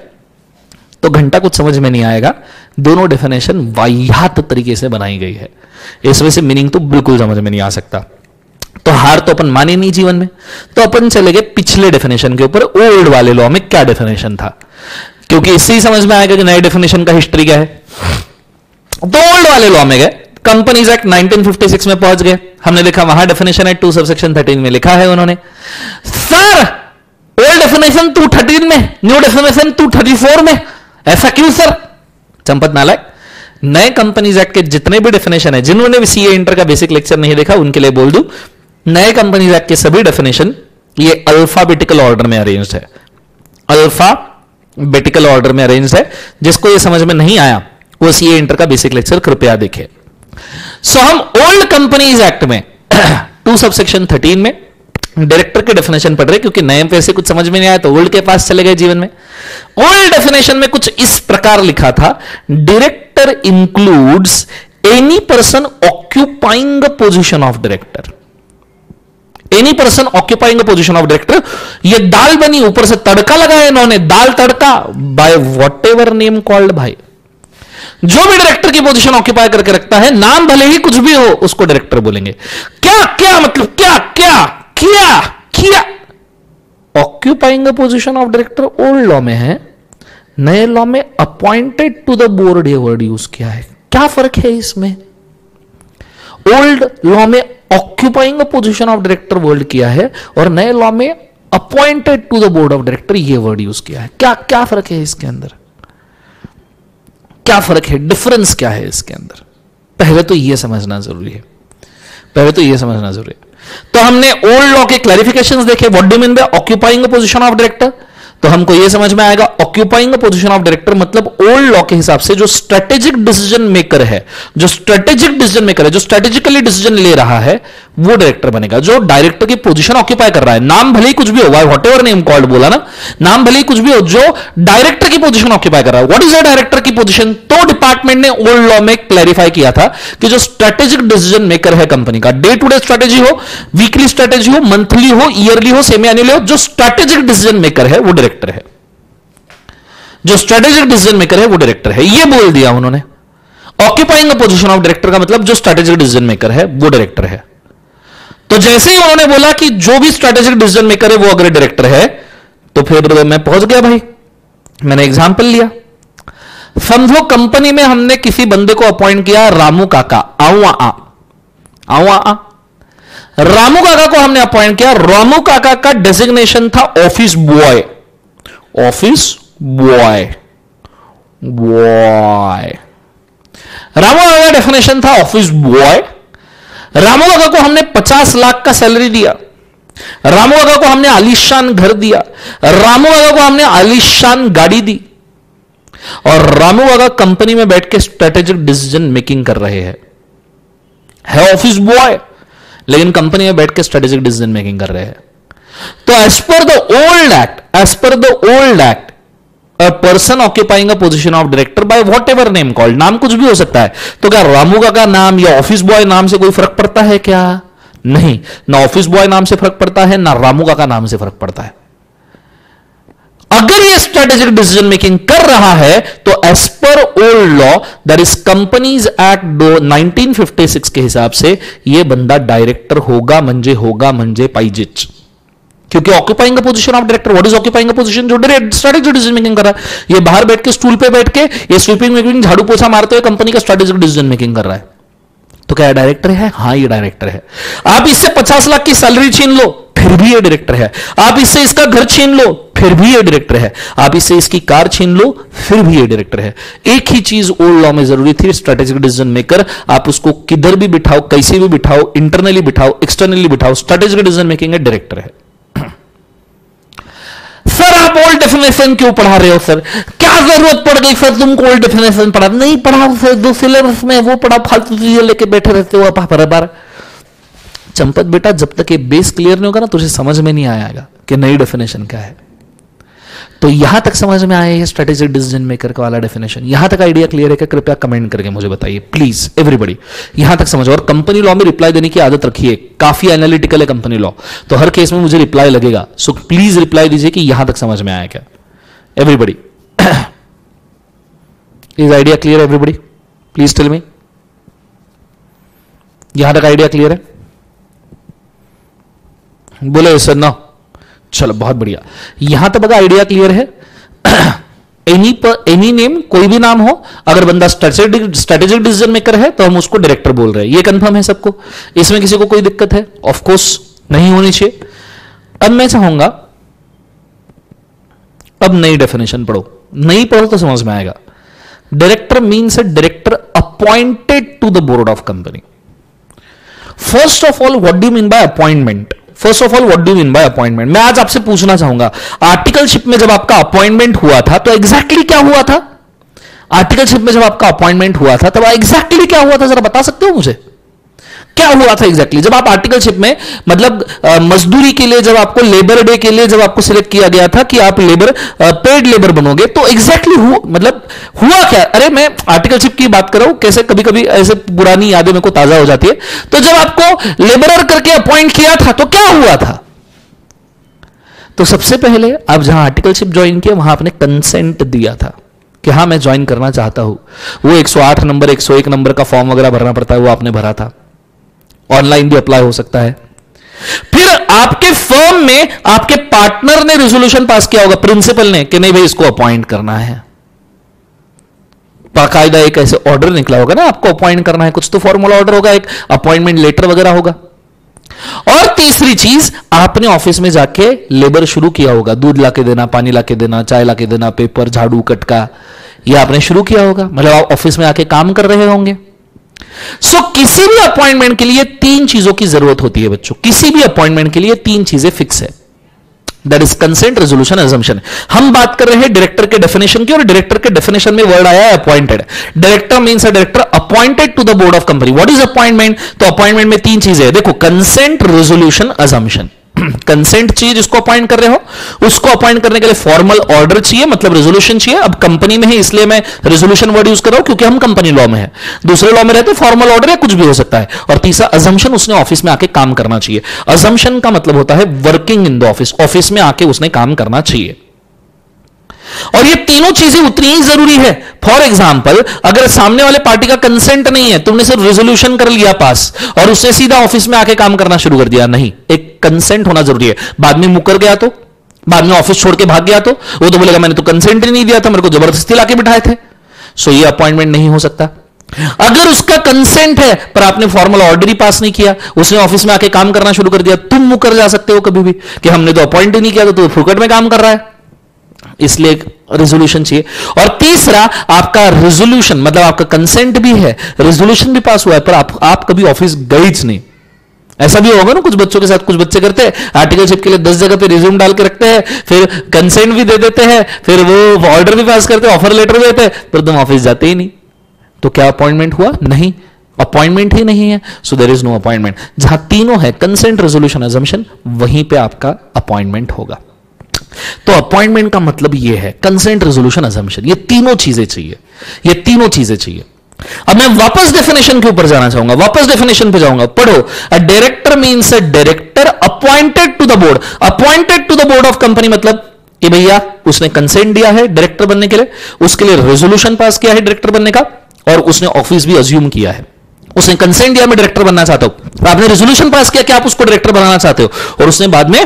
तो घंटा कुछ समझ में नहीं आएगा, दोनों डेफिनेशन वाहियात तरीके से बनाई गई है, इस वजह से मीनिंग तो बिल्कुल समझ में नहीं आ सकता। तो हार तो अपन माने नहीं जीवन में, तो अपन चले गए पिछले डेफिनेशन के ऊपर, ओल्ड वाले लॉ में क्या डेफिनेशन था, क्योंकि इससे ही समझ में आएगा कि नए डेफिनेशन का हिस्ट्री क्या है। तो ओल्ड वाले लॉ में गए, कंपनीज एक्ट 1956 में पहुंच गए, हमने देखा वहां डेफिनेशन है 2 सबसेक्शन 13 में लिखा है उन्होंने। सर ओल्ड डेफिनेशन 213 में, न्यू डेफिनेशन 234 में, ऐसा क्यों सर? चंपत नालायक, नए कंपनीज एक्ट के जितने भी डेफिनेशन है, जिन्होंने भी सीए इंटर का बेसिक लेक्चर नहीं देखा उनके लिए बोल दूं, नए कंपनीज एक्ट के सभी डेफिनेशन ये अल्फाबेटिकल ऑर्डर में अरेंज्ड है, अल्फाबेटिकल ऑर्डर में अरेंज्ड है। जिसको ये समझ में नहीं आया वो सीए इंटर का बेसिक लेक्चर कृपया देखें। सो हम ओल्ड कंपनीज एक्ट में 2 सबसेक्शन 13 में डायरेक्टर के डेफिनेशन पढ़ रहे, क्योंकि नए पे से कुछ समझ में नहीं आया तो ओल्ड के पास चले गए जीवन में। ओल्ड डेफिनेशन में कुछ इस प्रकार लिखा था, director includes any person occupying position of director. Any person occupying position of director, ये दाल बनी, ऊपर से तड़का लगाया इन्होंने, दाल तड़का, by whatever name called. भाई जो भी डायरेक्टर की पोजीशन ऑक्यूपाई करके रखता है, नाम भले ही कुछ भी हो, उसको डायरेक्टर बोलेंगे। क्या क्या मतलब, क्या क्या किया किया। Occupying position of director old law में है, नए लॉ में अपॉइंटेड टू द बोर्ड ये वर्ड यूज किया है। क्या फर्क है इसमें? ओल्ड लॉ में occupying position of director word किया है और नए लॉ में appointed to the board of director ये वर्ड यूज किया है। क्या क्या फर्क है इसके अंदर? क्या फर्क है, डिफरेंस क्या है इसके अंदर? पहले तो यह समझना जरूरी है, पहले तो यह समझना जरूरी है। तो हमने ओल्ड लॉ के क्लैरिफिकेशंस देखे, what do mean by occupying position of director. तो हमको यह समझ में आएगा ऑक्यूपाइंग पोजीशन ऑफ डायरेक्टर मतलब ओल्ड लॉ के हिसाब से जो स्ट्रेटेजिक डिसीजन मेकर है, जो स्ट्रेटेजिक डिसीजन मेकर है, जो स्ट्रेटेजिकली डिसीजन ले रहा है, वो डायरेक्टर बनेगा। जो डायरेक्टर की पोजीशन ऑक्यूपाई कर रहा है, नाम भले ही कुछ भी हो, व्हाट एवर नेम कॉल्ड बोला ना, नाम भले ही कुछ भी हो, जो डायरेक्टर की पोजीशन ऑक्यूपाई कर रहा है। व्हाट इज द डायरेक्टर की पोजीशन? तो डिपार्टमेंट ने ओल्ड लॉ में क्लैरिफाई किया था कि जो स्ट्रेटेजिक डिसीजन मेकर है कंपनी का, डे टू डे स्ट्रेटेजी हो, वीकली स्ट्रेटेजी हो, मंथली हो, ईयरली हो, सेमी एनुअली हो, जो स्ट्रेटेजिक डिसीजन मेकर है वो डायरेक्टर है। जो स्ट्रेटेजिक डिसीजन मेकर है वो डायरेक्टर है, ये बोल दिया उन्होंने। ऑक्यूपाइंग पोजीशन ऑफ डायरेक्टर का मतलब जो स्ट्रेटेजिक डिसीजन मेकर है वो डायरेक्टर है। तो जैसे ही उन्होंने बोला कि जो भी स्ट्रेटेजिक डिसीजन मेकर है वो अगर डायरेक्टर है, तो फिर मैं पहुंच गया भाई। मैंने एग्जांपल लिया, समझो कंपनी में हमने किसी बंदे को अपॉइंट किया, रामू काका, रामू काका को हमने अपॉइंट किया। रामू काका का डेजिग्नेशन था office boy, office boy, boy. Ramu काका का डेफिनेशन था ऑफिस बॉय। रामू काका को हमने 50 लाख का सैलरी दिया, रामू काका को हमने आलीशान घर दिया, रामू काका को हमने आलीशान गाड़ी दी, और रामू काका कंपनी में बैठ के स्ट्रेटेजिक डिसीजन मेकिंग कर रहे हैं। है ऑफिस बॉय लेकिन कंपनी में बैठ के स्ट्रेटेजिक डिसीजन मेकिंग कर रहे हैं। तो as per the old act, as per the old act, a person occupying a position of director by whatever name called, नाम कुछ भी हो सकता है। तो क्या रामू का नाम या ऑफिस बॉय नाम से कोई फर्क पड़ता है क्या? नहीं, ना ऑफिस बॉय नाम से फर्क पड़ता है, ना रामू का नाम से फर्क पड़ता है। अगर ये स्ट्रेटेजिक डिसीजन मेकिंग कर रहा है तो as per old law, that is companies act 1956 के हिसाब से ये बंदा डायरेक्टर होगा म्हणजे पाहिजेच। क्योंकि occupying position of director, what is occupying position? जो स्ट्रेटेजिक डिसीजन मेकिंग कर रहा है। ये बाहर बैठ के स्टूल पे बैठ के ये स्वीपिंग मेकिंग झाड़ू पोछा मारते हुए कंपनी का स्ट्रेटेजिक डिसीजन मेकिंग कर रहा है। तो क्या डायरेक्टर है? हाँ, ये डायरेक्टर है। आप इससे 50 लाख की सैलरी छीन लो, फिर भी ये डायरेक्टर है। आप इससे इसका घर छीन लो, फिर भी ये डायरेक्टर है। आप इससे इसकी कार छीन लो, फिर भी ये डायरेक्टर है। एक ही चीज ओल्ड लॉ में जरूरी थी, स्ट्रेटेजिक डिसीजन मेकर। आप उसको किधर भी बिठाओ, कैसे भी बिठाओ, इंटरनली बिठाओ, एक्सटर्नली बिठाओ, स्ट्रेटेजिक डिसीजन मेकिंग है, डायरेक्टर है। सर आप ओल्ड डेफिनेशन क्यों पढ़ा रहे हो सर? क्या जरूरत पड़ गई सर तुमको ओल्ड डेफिनेशन पढ़ा? नहीं पढ़ा सर, जो सिलेबस में वो पढ़ा, फालतू चीजें लेके बैठे रहते हो आप बार। चंपत बेटा, जब तक ये बेस क्लियर नहीं होगा ना तुझे समझ में नहीं आएगा कि नई डेफिनेशन क्या है। तो यहां तक समझ में आया है स्ट्रेटेजिक डिसीजन मेकर का वाला डेफिनेशन? यहां तक आइडिया क्लियर है क्या? कृपया कमेंट करके मुझे बताइए प्लीज एवरीबॉडी, यहां तक समझो। और कंपनी लॉ में रिप्लाई देने की आदत रखिए, काफी एनालिटिकल है कंपनी लॉ, तो हर केस में मुझे रिप्लाई लगेगा। सो प्लीज रिप्लाई दीजिए कि यहां तक समझ में आया क्या everybody. Is idea clear everybody? Please tell me, यहां तक आइडिया क्लियर है? बोले सर ना, चलो बहुत बढ़िया। यहां तक अगर आइडिया क्लियर है, एनी नेम, कोई भी नाम हो, अगर बंदा स्ट्रेटेजिक डिसीजन मेकर है तो हम उसको डायरेक्टर बोल रहे हैं, ये कंफर्म है सबको? इसमें किसी को कोई दिक्कत है? ऑफ कोर्स नहीं होनी चाहिए। अब मैं चाहूंगा अब नई डेफिनेशन पढ़ो, नहीं पढ़ो तो समझ में आएगा। Director means a director appointed to the board of company. First of all what do you mean by appointment? First of all what do you mean by appointment? मैं आज आपसे पूछना चाहूंगा, आर्टिकलशिप में जब आपका अपॉइंटमेंट हुआ था तो एग्जैक्टली क्या हुआ था? आर्टिकलशिप में जब आपका अपॉइंटमेंट हुआ था तब एग्जैक्टली क्या हुआ था, जरा बता सकते हो मुझे? क्या हुआ था एग्जैक्टली जब आप आर्टिकलशिप में, मतलब मजदूरी के लिए, जब आपको लेबर डे के लिए जब आपको सिलेक्ट किया गया था कि आप लेबर पेड लेबर बनोगे, तो एग्जैक्टली मतलब हुआ क्या? अरे मैं आर्टिकलशिप की बात कर रहा हूं, कैसे कभी कभी ऐसे पुरानी यादें मेरे को ताजा हो जाती है। तो जब आपको लेबरर करके अपॉइंट किया था तो क्या हुआ था? तो सबसे पहले आप जहां आर्टिकलशिप ज्वाइन किया वहां आपने कंसेंट दिया था कि हाँ मैं ज्वाइन करना चाहता हूं। वो 108 नंबर 101 नंबर का फॉर्म वगैरह भरना पड़ता है, वो आपने भरा था, ऑनलाइन भी अप्लाई हो सकता है। फिर आपके फर्म में आपके पार्टनर ने रेजोल्यूशन पास किया होगा, प्रिंसिपल ने, कि नहीं भाई इसको अपॉइंट करना है। बाकायदा एक ऐसे ऑर्डर निकला होगा ना, आपको अपॉइंट करना है, कुछ तो फॉर्मल ऑर्डर होगा, एक अपॉइंटमेंट लेटर वगैरह होगा। और तीसरी चीज, आपने ऑफिस में जाके लेबर शुरू किया होगा, दूध लाके देना, पानी लाके देना, चाय लाके देना, पेपर, झाड़ू, कटका, ये आपने शुरू किया होगा, मतलब आप ऑफिस में आके काम कर रहे होंगे। सो किसी भी अपॉइंटमेंट के लिए तीन चीजों की जरूरत होती है बच्चों, किसी भी अपॉइंटमेंट के लिए तीन चीजें फिक्स है, that is consent, resolution, assumption. हम बात कर रहे हैं डायरेक्टर के डेफिनेशन की, और डायरेक्टर के डेफिनेशन में वर्ड आया है appointed. Director means a director appointed to the board of company. What is appointment? तो अपॉइंटमेंट में तीन चीजें हैं, देखो, कंसेंट, रेजोल्यूशन, अजम्पशन। कंसेंट चाहिए जिसको अपॉइंट कर रहे हो, उसको अपॉइंट करने के लिए फॉर्मल ऑर्डर चाहिए, मतलब रेजोल्यूशन चाहिए। अब कंपनी में है इसलिए मैं रेजोल्यूशन वर्ड यूज कर रहा हूं क्योंकि हम कंपनी लॉ में है, दूसरे लॉ में रहते फॉर्मल ऑर्डर या कुछ भी हो सकता है। और तीसरा अजम्पशन, उसने ऑफिस में आके काम करना चाहिए। अजम्पशन का मतलब होता है working in the office, office में आके उसने काम करना चाहिए। और ये तीनों चीजें उतनी ही जरूरी है। फॉर एग्जाम्पल, अगर सामने वाले पार्टी का कंसेंट नहीं है, तुमने सिर्फ रेजोल्यूशन कर लिया पास और उससे सीधा ऑफिस में आके काम करना शुरू कर दिया, नहीं, एक कंसेंट होना जरूरी है। बाद में मुकर गया तो, बाद में ऑफिस छोड़ के भाग गया तो वो तो बोलेगा मैंने तो कंसेंट ही नहीं दिया था, मेरे को जबरदस्ती लाके बिठाए थे। सो ये अपॉइंटमेंट नहीं हो सकता। अगर उसका कंसेंट है पर आपने फॉर्मल ऑर्डर ही पास नहीं किया, उसने ऑफिस में आके काम करना शुरू कर दिया, तुम मुकर जा सकते हो कभी भी कि हमने तो अपॉइंट ही नहीं किया, तो फुकट में काम कर रहा है, इसलिए एक रेजोल्यूशन चाहिए। और तीसरा, आपका रेजोल्यूशन मतलब आपका कंसेंट भी है, रेजोल्यूशन भी पास हुआ है, पर आप कभी ऑफिस गए नहीं। ऐसा भी होगा ना कुछ बच्चों के साथ, कुछ बच्चे करते हैं आर्टिकलशिप के लिए 10 जगह पे रिज्यूम डाल के रखते हैं, फिर कंसेंट भी दे देते हैं, फिर वो ऑर्डर भी पास करते हैं, ऑफर लेटर भी देते हैं, पर तुम ऑफिस जाते ही नहीं। तो क्या अपॉइंटमेंट हुआ? नहीं, अपॉइंटमेंट ही नहीं है। So there is no appointment. जहां तीनों है, कंसेंट, रेजोल्यूशन, अजम्पशन, वहीं पे आपका अपॉइंटमेंट होगा। तो अपॉइंटमेंट का मतलब यह है कंसेंट, रेजोल्यूशन, अजम्पशन, ये तीनों चीजें चाहिए, ये तीनों चीजें चाहिए। अब मैं वापस डेफिनेशन के ऊपर जाना चाहूंगा, वापस डेफिनेशन पे जाऊंगा, पढ़ो। A director means a director appointed to the board. Appointed to the board of company मतलब कि भैया उसने कंसेंट दिया है डायरेक्टर बनने के लिए, उसके लिए रेजोल्यूशन पास किया है डायरेक्टर बनने का, और उसने ऑफिस भी अज्यूम किया है। उसने कंसेंट दिया मैं डायरेक्टर बनना चाहता हूं, आपने रेजोल्यूशन पास किया कि आप उसको डायरेक्टर बनाना चाहते हो, और उसने बाद में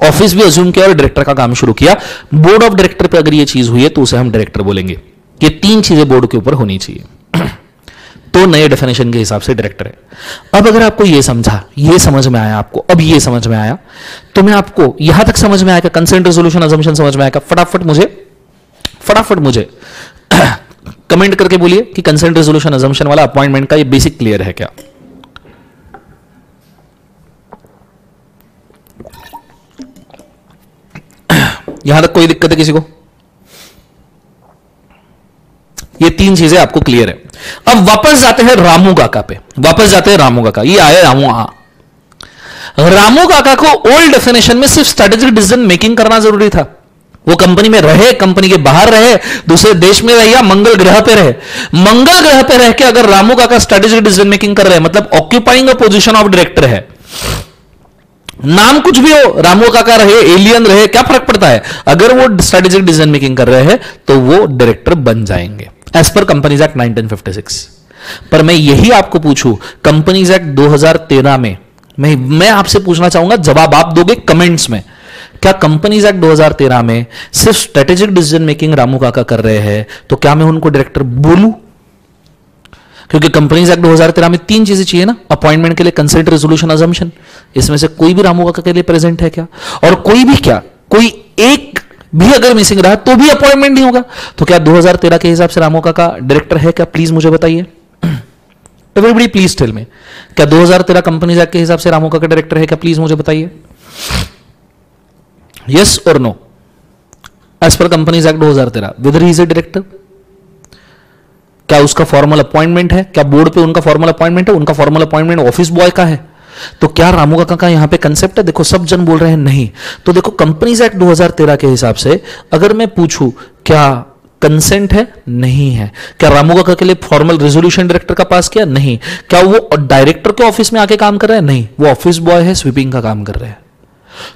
ऑफिस भी अज्यूम किया और डायरेक्टर का काम शुरू किया। बोर्ड ऑफ डायरेक्टर पे अगर ये चीज हुई है तो उसे हम डायरेक्टर बोलेंगे। ये तीन चीजें बोर्ड के ऊपर होनी चाहिए, तो नए डेफिनेशन के हिसाब से डायरेक्टर है। अब अगर आपको ये समझा, ये समझ में आया आपको, अब ये समझ में आया, तो मैं आपको यहां तक समझ में आएगा, कंसेंट, रेजोल्यूशन, अजम्पशन समझ में आएगा। फटाफट मुझे कमेंट करके बोलिए कि कंसेंट, रेजोल्यूशन, अजम्पशन वाला अपॉइंटमेंट का ये बेसिक क्लियर है क्या? यहां तक कोई दिक्कत है किसी को? ये तीन चीजें आपको क्लियर है। अब वापस जाते हैं रामू काका पे, वापस जाते हैं रामू काका। ये आया रामू काका को ओल्ड डेफिनेशन में सिर्फ स्ट्रेटेजिक डिसीजन मेकिंग करना जरूरी था, वो कंपनी में रहे, कंपनी के बाहर रहे, दूसरे देश में रहे या मंगल ग्रह पे रहे, मंगल ग्रह पे रह के अगर रामू काका स्ट्रेटेजिक डिसीजन मेकिंग कर रहे हैं, मतलब occupying a position of director है, नाम कुछ भी हो, रामू काका रहे, एलियन रहे, क्या फर्क पड़ता है, अगर वो स्ट्रेटेजिक डिसीजन मेकिंग कर रहे हैं तो वो डायरेक्टर बन जाएंगे एज पर कंपनीज एक्ट 1956। पर मैं यही आपको पूछूं, कंपनीज एक्ट 2013 में मैं आपसे पूछना चाहूंगा, जवाब आप दोगे कमेंट्स में, क्या कंपनीज एक्ट 2013 में सिर्फ स्ट्रेटेजिक डिसीजन मेकिंग रामू काका कर रहे हैं तो क्या मैं उनको डायरेक्टर बोलूं? क्योंकि कंपनीज एक्ट 2013 में 3 चीजें चाहिए ना, अपॉइंटमेंट के लिए कंसेंट, रेजोल्यूशन, अजम्पशन, इसमें से कोई भी रामू काका के लिए प्रेजेंट है क्या? और कोई भी क्या, कोई एक भी अगर मिसिंग रहा तो भी अपॉइंटमेंट नहीं होगा। तो क्या 2013 के हिसाब से रामू काका डायरेक्टर है क्या? प्लीज मुझे बताइए, एवरीबॉडी प्लीज टेल मी, क्या 2013 कंपनीज एक्ट के हिसाब से रामू काका डायरेक्टर है क्या? प्लीज मुझे बताइए, यस और no. As per companies act 2013 whether he is a director, क्या उसका फॉर्मल अपॉइंटमेंट है? क्या बोर्ड पे उनका फॉर्मल अपॉइंटमेंट है? उनका फॉर्मल अपॉइंटमेंट ऑफिस बॉय का है? तो क्या रामू काका का यहां पे कंसेप्ट है? देखो सब जन बोल रहे हैं नहीं। तो देखो कंपनीज एक्ट 2013 के हिसाब से अगर मैं पूछूं क्या कंसेंट है? नहीं है। क्या रामू काका के लिए फॉर्मल रेजोल्यूशन डायरेक्टर का पास किया? नहीं। क्या वो डायरेक्टर के ऑफिस में आके काम कर रहे हैं? नहीं, वो ऑफिस बॉय है, स्वीपिंग का काम कर रहे हैं।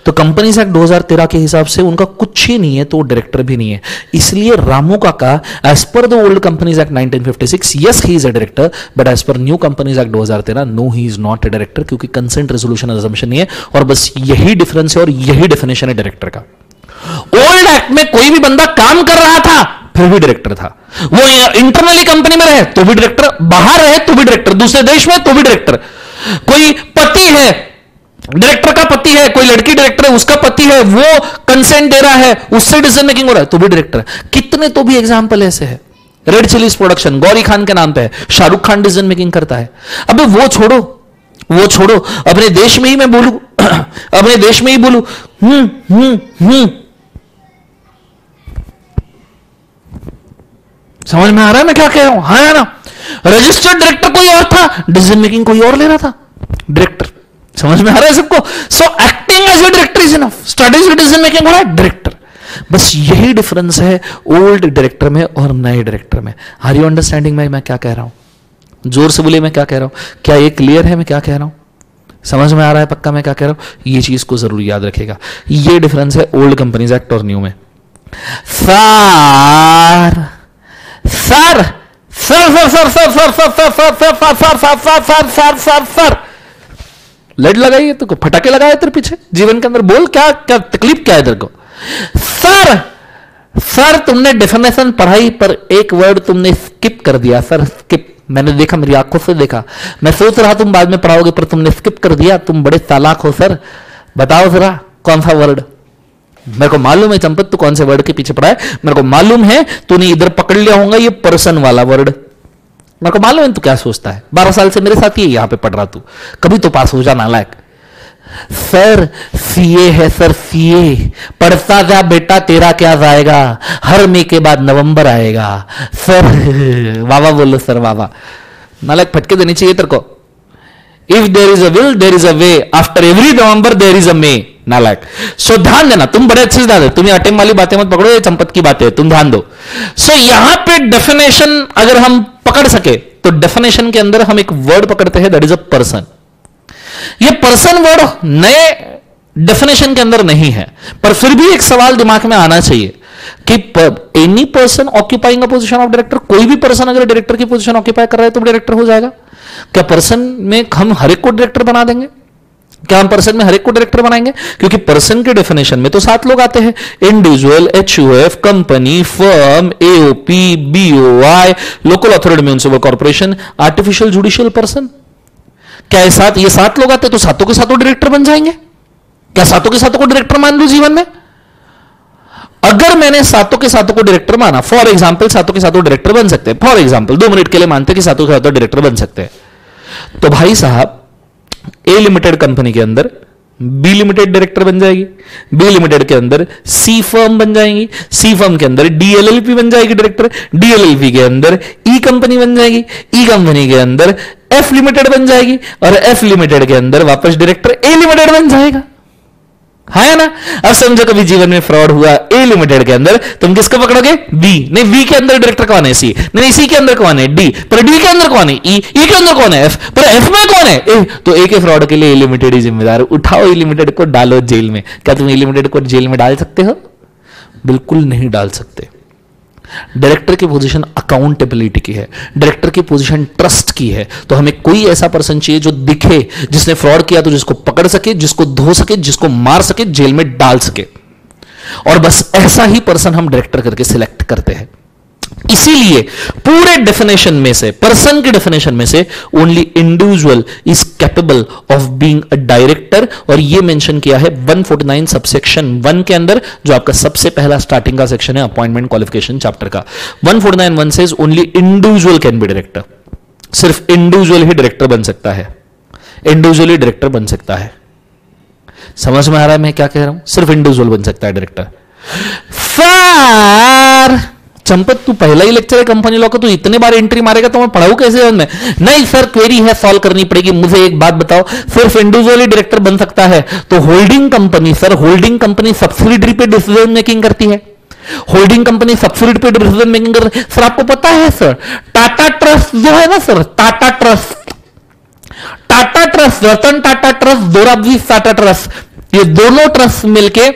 तो कंपनीज एक्ट 2013 के हिसाब से उनका कुछ ही नहीं है, तो डायरेक्टर भी नहीं है। इसलिए Ramu Kaka as per the old companies act 1956 yes he is a director, but as per new companies act 2013 no he is not a director, क्योंकि कंसेंट, रेजोल्यूशन, अजम्पशन नहीं है। और बस यही डिफरेंस है और यही डेफिनेशन है डायरेक्टर का। ओल्ड एक्ट में कोई भी बंदा काम कर रहा था फिर भी डायरेक्टर था, वो इंटरनली कंपनी में रहे तो भी डायरेक्टर, बाहर रहे तो भी डायरेक्टर, दूसरे देश में तो भी डायरेक्टर। कोई पति है, डायरेक्टर का पति है, कोई लड़की डायरेक्टर है, उसका पति है, वो कंसेंट दे रहा है, उससे डिसीजन मेकिंग हो रहा है तो भी डायरेक्टर। कितने तो भी एग्जांपल ऐसे हैं। Red chillies production Gauri Khan के नाम पे है, शाहरुख खान डिसीजन मेकिंग करता है। अबे वो छोड़ो, अपने देश में ही मैं बोलूं अपने देश में ही बोलूं, समझ में आ रहा है मैं क्या कह रहा हूं? हाँ या ना? रजिस्टर्ड डायरेक्टर कोई और था, डिसीजन मेकिंग कोई और ले रहा था, डायरेक्टर। समझ में आ रहा है सबको? So acting as a director is enough, strategic decision making हो रहा है डायरेक्टर। बस यही डिफरेंस है ओल्ड डायरेक्टर में और नए डायरेक्टर में। आर यू अंडरस्टैंडिंग मैं क्या कह रहा हूं? जोर से बोलिए मैं क्या कह रहा हूं। क्या ये क्लियर है मैं क्या कह रहा हूं? समझ में आ रहा है पक्का मैं क्या कह रहा हूं? ये चीज को जरूर याद रखेगा। ये डिफरेंस है ओल्ड कंपनीज एक्ट और न्यू में। सर लड़ लगाइए तो फटाके लगाए तेरे पीछे जीवन के अंदर, बोल क्या क्या तकलीफ क्या है तेरे को? सर तुमने डेफिनेशन पढ़ाई पर एक वर्ड तुमने स्किप कर दिया सर, स्किप। मैंने देखा, मेरी आंखों से देखा, मैं सोच रहा तुम बाद में पढ़ाओगे पर तुमने स्किप कर दिया। तुम बड़े चालाक हो सर, बताओ जरा कौन सा वर्ड? मेरे को मालूम है चंपत तू कौन से वर्ड के पीछे पड़ा है, मेरे को मालूम है तूने इधर पकड़ लिया होगा ये पर्सन वाला वर्ड। मेरे को मालूम है तू क्या सोचता है, 12 साल से मेरे साथ ही यहां पे पढ़ रहा तू, कभी तो पास हो जा नालायक। सर सीए है सर, सीए पढ़ता जा बेटा, तेरा क्या जाएगा, हर मई के बाद नवंबर आएगा सर। वावा बोलो सर, वावा। नालायक फटके देनी चाहिए तेरे को। If there is a will there is a way, after every November there is a May. नालायक। सो ध्यान देना, तुम बड़े अच्छे से ध्यान दो, तुम अटेम वाली बातें मत पकड़ो, ये चंपत की बातें तुम ध्यान दो। सो यहां पे डेफिनेशन अगर हम पकड़ सके तो डेफिनेशन के अंदर हम एक वर्ड पकड़ते हैं, दैट इज अ पर्सन। ये पर्सन वर्ड नए डेफिनेशन के अंदर नहीं है, पर फिर भी एक सवाल दिमाग में आना चाहिए कि any person occupying a position of director, कोई भी पर्सन अगर डायरेक्टर की पोजीशन ऑक्यूपाई कर रहा है तो डायरेक्टर हो जाएगा क्या? पर्सन में हम हर एक को डायरेक्टर बना देंगे क्या? हम पर्सन में हर एक को डायरेक्टर बनाएंगे? क्योंकि पर्सन के डेफिनेशन में तो 7 लोग आते हैं, individual, HUF, company, firm, AOP, BOI, local authority, municipal corporation, artificial judicial person. क्या ये 7 लोग आते हैं तो सातों के सातों डायरेक्टर बन जाएंगे क्या? सातों के सातों को डायरेक्टर मान लू जीवन में? अगर मैंने सातों के सातों को डायरेक्टर माना, फॉर एग्जाम्पल सातों के सातों डायरेक्टर बन सकते हैं, फॉर एग्जाम्पल 2 मिनट के लिए मानते हैं कि सातों के सातों डायरेक्टर बन सकते हैं, तो भाई साहब ए लिमिटेड कंपनी के अंदर बी लिमिटेड डायरेक्टर बन जाएगी, बी लिमिटेड के अंदर सी फर्म बन जाएगी, सी फर्म के अंदर डीएलएलपी बन जाएगी डायरेक्टर, डीएलएलपी के अंदर ई कंपनी बन जाएगी, ई कंपनी के अंदर एफ लिमिटेड बन जाएगी और एफ लिमिटेड के अंदर वापस डायरेक्टर ए लिमिटेड बन जाएगा। है ना। अब समझो कभी जीवन में फ्रॉड हुआ ए लिमिटेड के अंदर, तुम किसको पकड़ोगे? बी। नहीं, बी के अंदर डायरेक्टर कौन है? सी। नहीं, सी के अंदर कौन है? डी। पर डी के अंदर कौन है? ई। ई के अंदर कौन है? एफ। पर एफ में कौन है? ए। तो ए के फ्रॉड के लिए ए लिमिटेड ही जिम्मेदार। उठाओ ए लिमिटेड को, डालो जेल में। क्या तुम ए लिमिटेड को जेल में डाल सकते हो? बिल्कुल नहीं डाल सकते। डायरेक्टर की पोजीशन अकाउंटेबिलिटी की है, डायरेक्टर की पोजीशन ट्रस्ट की है। तो हमें कोई ऐसा पर्सन चाहिए जो दिखे, जिसने फ्रॉड किया तो जिसको पकड़ सके, जिसको धो सके, जिसको मार सके, जेल में डाल सके। और बस ऐसा ही पर्सन हम डायरेक्टर करके सिलेक्ट करते हैं। इसीलिए पूरे डेफिनेशन में से, पर्सन की डेफिनेशन में से, only individual is capable of being a director. और यह मेंशन किया है 149 सबसेक्शन 1 के अंदर, जो आपका सबसे पहला स्टार्टिंग का सेक्शन है अपॉइंटमेंट क्वालिफिकेशन चैप्टर का। 149(1) says only individual can be director. सिर्फ इंडिविजुअल ही डायरेक्टर बन सकता है, इंडिविजुअली डायरेक्टर बन सकता है। समझ में आ रहा है मैं क्या कह रहा हूं? सिर्फ इंडिविजुअल बन सकता है डायरेक्टर। चंपत, तू पहला ही लेक्चर है कंपनी लॉ का, तू इतने बार एंट्री मारेगा तो मैं पढ़ाऊं कैसे? में नहीं सर, क्वेरी है, सॉल्व करनी पड़ेगी। मुझे एक बात बताओ, सिर्फ इंडिविजुअली डायरेक्टर बन सकता है तो holding company, sir holding company subsidiary पे डिसीजन मेकिंग करती है। होल्डिंग कंपनी सब्सिडियरी पे डिसीजन मेकिंग कर रही है। सर आपको पता है सर, टाटा ट्रस्ट जो है ना sir, Tata trust, Ratan Tata trust, Dorabji Tata trust, ये दोनों ट्रस्ट मिलके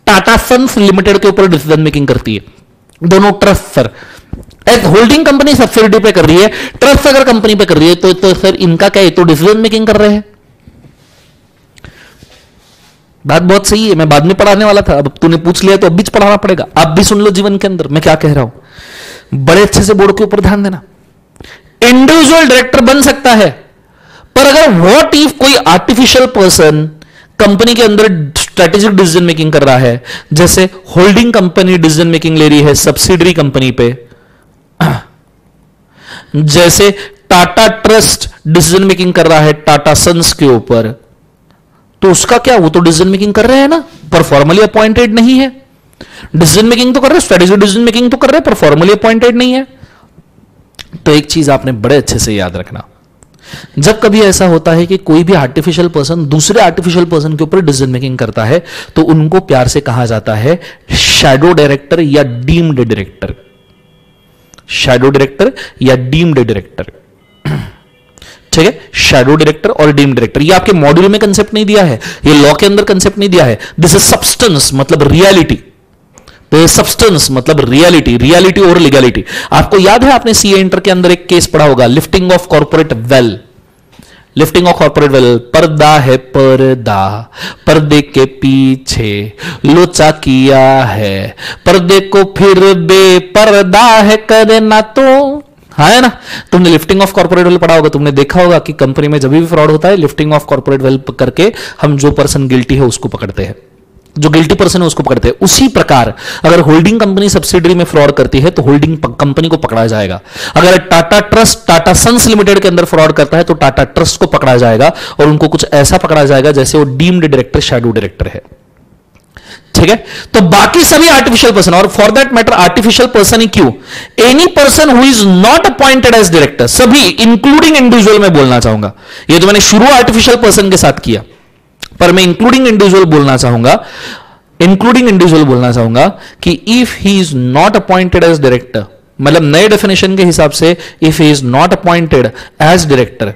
टाटा सन्स लिमिटेड के ऊपर डिसीजन मेकिंग करती है। दोनों trust sir, holding company subsidy पे कर रही है, ट्रस्ट अगर कंपनी पे कर रही है तो सर इनका क्या है? तो डिसीजन मेकिंग कर रहे हैं। बात बहुत सही है, मैं बाद में पढ़ाने वाला था, अब तूने पूछ लिया तो अब भी पढ़ाना पड़ेगा। आप भी सुन लो जीवन के अंदर मैं क्या कह रहा हूं, बड़े अच्छे से बोर्ड के ऊपर ध्यान देना। इंडिविजुअल डायरेक्टर बन सकता है, पर अगर व्हाट इफ कोई आर्टिफिशियल पर्सन कंपनी के अंदर स्ट्रेटेजिक डिसीजन मेकिंग कर रहा है, जैसे होल्डिंग कंपनी डिसीजन मेकिंग ले रही है सब्सिडरी कंपनी पे, जैसे टाटा ट्रस्ट डिसीजन मेकिंग कर रहा है टाटा सन्स के ऊपर, तो उसका क्या? वो तो डिसीजन मेकिंग कर रहे हैं ना, पर फॉर्मली अपॉइंटेड नहीं है। डिसीजन मेकिंग तो कर रहे हैं, स्ट्रेटेजिक डिसीजन मेकिंग तो कर रहे हैं, पर फॉर्मली अपॉइंटेड नहीं है। तो एक चीज आपने बड़े अच्छे से याद रखना, जब कभी ऐसा होता है कि कोई भी आर्टिफिशियल पर्सन दूसरे आर्टिफिशियल पर्सन के ऊपर डिसीजन मेकिंग करता है, तो उनको प्यार से कहा जाता है शैडो डायरेक्टर या डीम्ड डायरेक्टर। शैडो डायरेक्टर या डीम्ड डायरेक्टर, ठीक है? शैडो डायरेक्टर और डीम्ड डायरेक्टर, ये आपके मॉड्यूल में कंसेप्ट नहीं दिया है, ये लॉ के अंदर कंसेप्ट नहीं दिया है। दिस इज सब्सटेंस मतलब रियलिटी, तो सब्सटेंस मतलब रियलिटी, रियलिटी और लीगलिटी। आपको याद है आपने सीए इंटर के अंदर एक केस पढ़ा होगा, lifting of corporate veil. Lifting of corporate veil, पर्दा है पर्दा, पर्दे के पीछे लोचा किया है, पर्दे को फिर बेपर्दा है करना तो, है ना? तुमने लिफ्टिंग ऑफ कॉर्पोरेट वेल पढ़ा होगा, तुमने देखा होगा कि कंपनी में जब भी फ्रॉड होता है, लिफ्टिंग ऑफ कॉर्पोरेट वेल करके हम जो पर्सन गिल्टी है उसको पकड़ते हैं, जो गिल्टी पर्सन है उसको पकड़ते हैं। उसी प्रकार अगर होल्डिंग कंपनी सब्सिडरी में फ्रॉड करती है तो होल्डिंग कंपनी को पकड़ा जाएगा। अगर Tata trust Tata sons limited के अंदर फ्रॉड करता है तो टाटा ट्रस्ट को पकड़ा जाएगा, और उनको कुछ ऐसा पकड़ा जाएगा जैसे वो डीम्ड डायरेक्टर, शैडो डायरेक्टर है, ठीक है? तो बाकी सभी आर्टिफिशियल पर्सन, और for that matter artificial person ही क्यों, any person who is not appointed as director, सभी इंक्लूडिंग इंडिविजुअल में बोलना चाहूंगा। ये तो मैंने शुरू आर्टिफिशियल पर्सन के साथ किया, पर मैं इंक्लूडिंग इंडिविजुअल बोलना चाहूंगा कि if he is not appointed as director, मतलब नए डेफिनेशन के हिसाब से if he is not appointed as director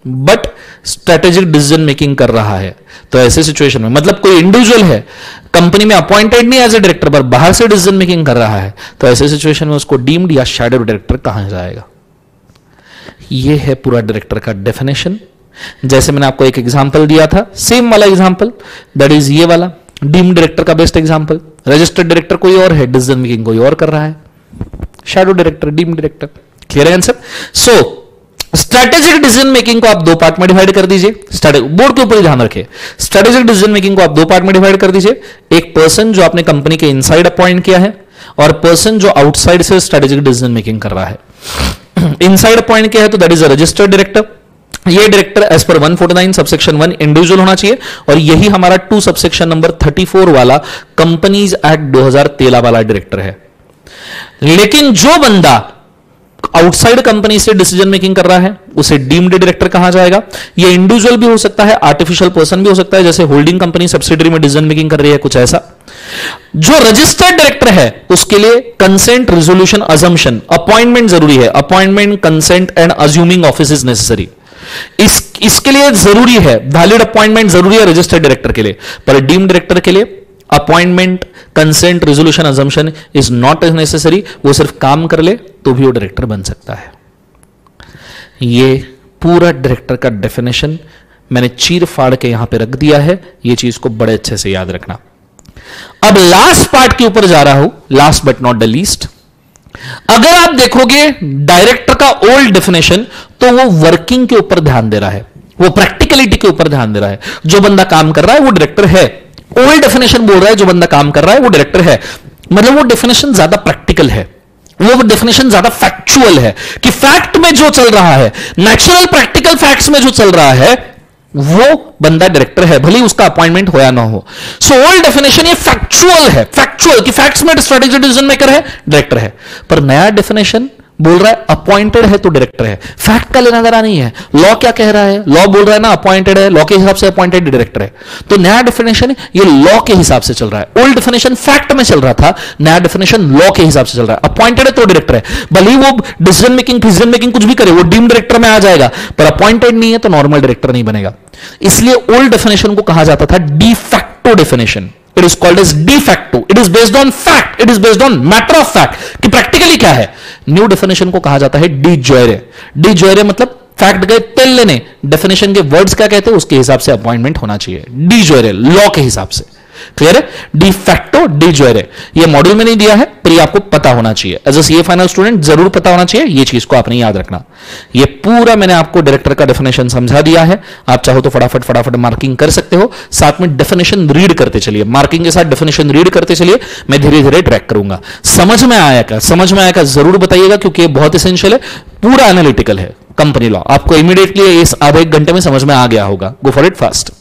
but strategic decision making कर रहा है, तो ऐसे सिचुएशन में, मतलब कोई इंडिविजुअल है कंपनी में अपॉइंटेड नहीं एज ए डायरेक्टर पर बाहर से डिसीजन मेकिंग कर रहा है, तो ऐसे सिचुएशन में उसको डीम्ड या शैडो डायरेक्टर कहा जाएगा। यह है पूरा डायरेक्टर का डेफिनेशन। जैसे मैंने आपको एक एग्जांपल दिया था, सेम वाला एग्जांपल, दैट इज ये वाला डीम्ड डायरेक्टर का बेस्ट एग्जांपल। रजिस्टर्ड डायरेक्टर कोई और है, डिसीजन मेकिंग कोई और कर रहा है, shadow director, deemed director. Clear है आंसर? सो स्ट्रेटेजिक डिसीजन मेकिंग को आप दो पार्ट में डिवाइड कर दीजिए, बोर्ड के ऊपर ध्यान रखिए। स्ट्रेटेजिक डिसीजन मेकिंग को आप दो पार्ट में डिवाइड कर दीजिए, एक पर्सन जो आपने कंपनी के इनसाइड अपॉइंट किया है, और पर्सन जो आउटसाइड से स्ट्रेटेजिक डिसीजन मेकिंग कर रहा है। इनसाइड अपॉइंट किया है तो that is a registered director. ये director as per 149 subsection 1 individual होना चाहिए, और यही हमारा 2 सबसेक्शन नंबर 34 वाला कंपनीज एक्ट 2013 वाला डायरेक्टर है। लेकिन जो बंदा आउटसाइड कंपनी से डिसीजन मेकिंग कर रहा है उसे डीम्ड डायरेक्टर कहा जाएगा। ये इंडिविजुअल भी हो सकता है, आर्टिफिशियल पर्सन भी हो सकता है, जैसे होल्डिंग कंपनी सब्सिडरी में डिसीजन मेकिंग कर रही है, कुछ ऐसा। जो रजिस्टर्ड डायरेक्टर है उसके लिए कंसेंट, रिजोल्यूशन, अजम्पशन, अपॉइंटमेंट जरूरी है। Appointment, consent and assuming office is necessary. इसके लिए जरूरी है, वैलिड अपॉइंटमेंट जरूरी है रजिस्टर्ड डायरेक्टर के लिए, पर डीम्ड डायरेक्टर के लिए appointment, consent, resolution, assumption is not necessary. वो सिर्फ काम कर ले तो भी वो डायरेक्टर बन सकता है। ये पूरा डायरेक्टर का डेफिनेशन मैंने चीर फाड़ के यहां पे रख दिया है, ये चीज को बड़े अच्छे से याद रखना। अब लास्ट पार्ट के ऊपर जा रहा हूं, last but not the least. अगर आप देखोगे डायरेक्टर का ओल्ड डेफिनेशन, तो वो वर्किंग के ऊपर ध्यान दे रहा है, वो प्रैक्टिकलिटी के ऊपर ध्यान दे रहा है। जो बंदा काम कर रहा है वो डायरेक्टर है। ओल्ड डेफिनेशन बोल रहा है जो बंदा काम कर रहा है वो डायरेक्टर है, मतलब वो डेफिनेशन ज्यादा प्रैक्टिकल है, वो डेफिनेशन ज्यादा फैक्चुअल है कि फैक्ट में जो चल रहा है, नेचुरल प्रैक्टिकल फैक्ट्स में जो चल रहा है, वो बंदा डायरेक्टर है, भले ही उसका अपॉइंटमेंट हो या ना हो। सो ओल्ड डेफिनेशन ये फैक्चुअल है, फैक्चुअल कि फैक्ट्स में स्ट्रेटेजी डिसीजन मेकर है, डायरेक्टर है। पर नया डेफिनेशन बोल रहा है अपॉइंटेड है तो डायरेक्टर है। फैक्ट का लेना देना नहीं है, लॉ क्या कह रहा है, लॉ बोल रहा है ना अपॉइंटेड है, लॉ के हिसाब से अपॉइंटेड डायरेक्टर है। तो नया डेफिनेशन ये लॉ के हिसाब से चल रहा है, ओल्ड डेफिनेशन फैक्ट में चल रहा था, नया डेफिनेशन लॉ के हिसाब से चल रहा है। अपॉइंटेड है तो डायरेक्टर है, भले ही वो डिसीजन मेकिंग कुछ भी करे वो डीम डायरेक्टर में आ जाएगा, पर अपॉइंटेड नहीं है तो नॉर्मल डायरेक्टर नहीं बनेगा। इसलिए ओल्ड डेफिनेशन को कहा जाता था de facto definition. It is called as de facto, it is based on fact, it is based on matter of fact कि प्रैक्टिकली क्या है। न्यू डेफिनेशन को कहा जाता है डी जोरे। डी जोरे मतलब फैक्ट गए तेल लेने, डेफिनेशन के वर्ड्स क्या कहते हैं उसके हिसाब से अपॉइंटमेंट होना चाहिए, डी जोरे लॉ के हिसाब से। क्लियर है? डी फैक्टो डी जोरे, ये मॉड्यूल में नहीं दिया है पर ये आपको पता होना चाहिए, as a CA final student जरूर पता होना चाहिए, ये चीज को आपने याद रखना। ये पूरा मैंने आपको डायरेक्टर का डेफिनेशन समझा दिया है, आप चाहो तो फटाफट फटाफट मार्किंग कर सकते हो, साथ में डेफिनेशन रीड करते चलिए, मार्किंग के साथ डेफिनेशन रीड करते चलिए, मैं धीरे धीरे ट्रैक करूंगा। समझ में आया क्या? समझ में आया क्या जरूर बताइएगा, क्योंकि ये बहुत एसेंशियल है, पूरा एनालिटिकल है कंपनी लॉ, आपको इमीडिएटली इस आधे एक घंटे में समझ में आ गया होगा। गो फॉर इट फास्ट।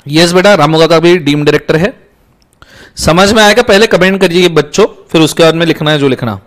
यस बेटा, रामोगा का भी डीम डायरेक्टर है। समझ में आएगा? पहले कमेंट करिए बच्चों, फिर उसके बाद में लिखना है जो लिखना।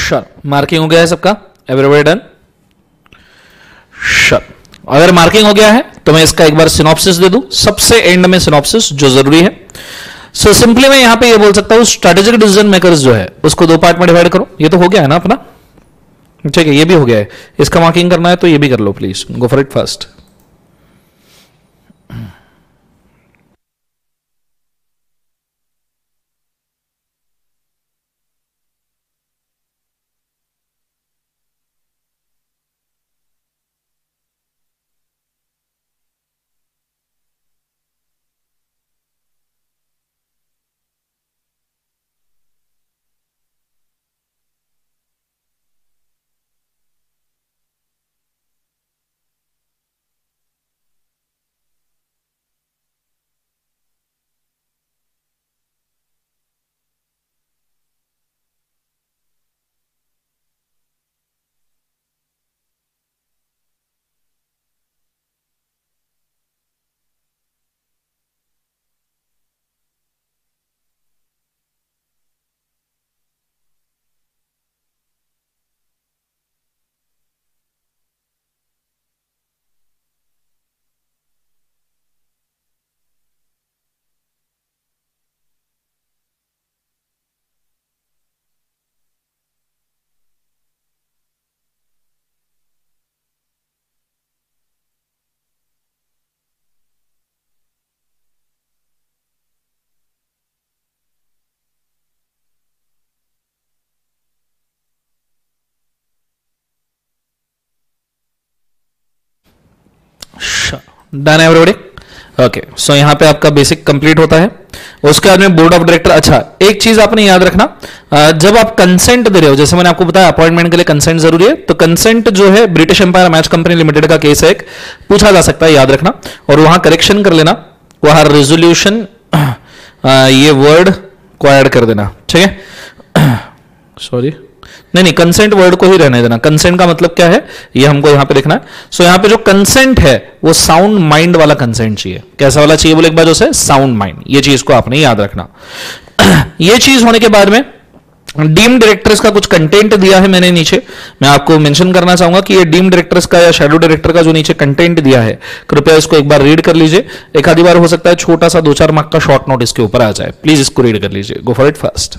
श्योर, मार्किंग हो गया है सबका? Everybody done? श्योर। अगर मार्किंग हो गया है तो मैं इसका एक बार सिनॉप्सिस दे दूं, सबसे एंड में सिनॉप्सिस जो जरूरी है। सो सिंपली मैं यहां पे ये बोल सकता हूं स्ट्रेटेजिक डिसीजन मेकर्स जो है उसको दो पार्ट में डिवाइड करो। ये तो हो गया है ना अपना, ठीक है, ये भी हो गया है। इसका मार्किंग करना है तो ये भी कर लो, please go for it first. Done है एवरीबॉडी? ओके, सो यहां पे आपका बेसिक कंप्लीट होता है। उसके बाद में बोर्ड ऑफ डायरेक्टर। अच्छा, एक चीज आपने याद रखना, जब आप कंसेंट दे रहे हो, जैसे मैंने आपको बताया अपॉइंटमेंट के लिए कंसेंट जरूरी है, तो कंसेंट जो है British empire match company limited का केस है, एक पूछा जा सकता है, याद रखना। और वहां करेक्शन कर लेना, वहां रेजोल्यूशन ये वर्ड को ऐड कर देना, ठीक है। सॉरी, नहीं नहीं, कंसेंट वर्ड को ही रहने देना। कंसेंट का मतलब क्या है ये हमको यहां पे लिखना है। सो यहां पे जो कंसेंट है वो साउंड माइंड वाला कंसेंट चाहिए। कैसा वाला चाहिए बोले एक बार, जो है साउंड माइंड, ये चीज को आपने याद रखना। ये चीज होने के बाद में डीम डायरेक्टर्स का कुछ कंटेंट दिया है मैंने नीचे, मैं आपको मेंशन करना चाहूंगा कि ये डीम डायरेक्टर्स का या शैडो डायरेक्टर का जो नीचे कंटेंट दिया है, कृपया इसको एक बार रीड कर लीजिए। एक आधी बार हो सकता है छोटा सा 2-4 मार्क का शॉर्ट नोट इसके ऊपर आ जाए, प्लीज इसको रीड कर लीजिए। गो for it fast.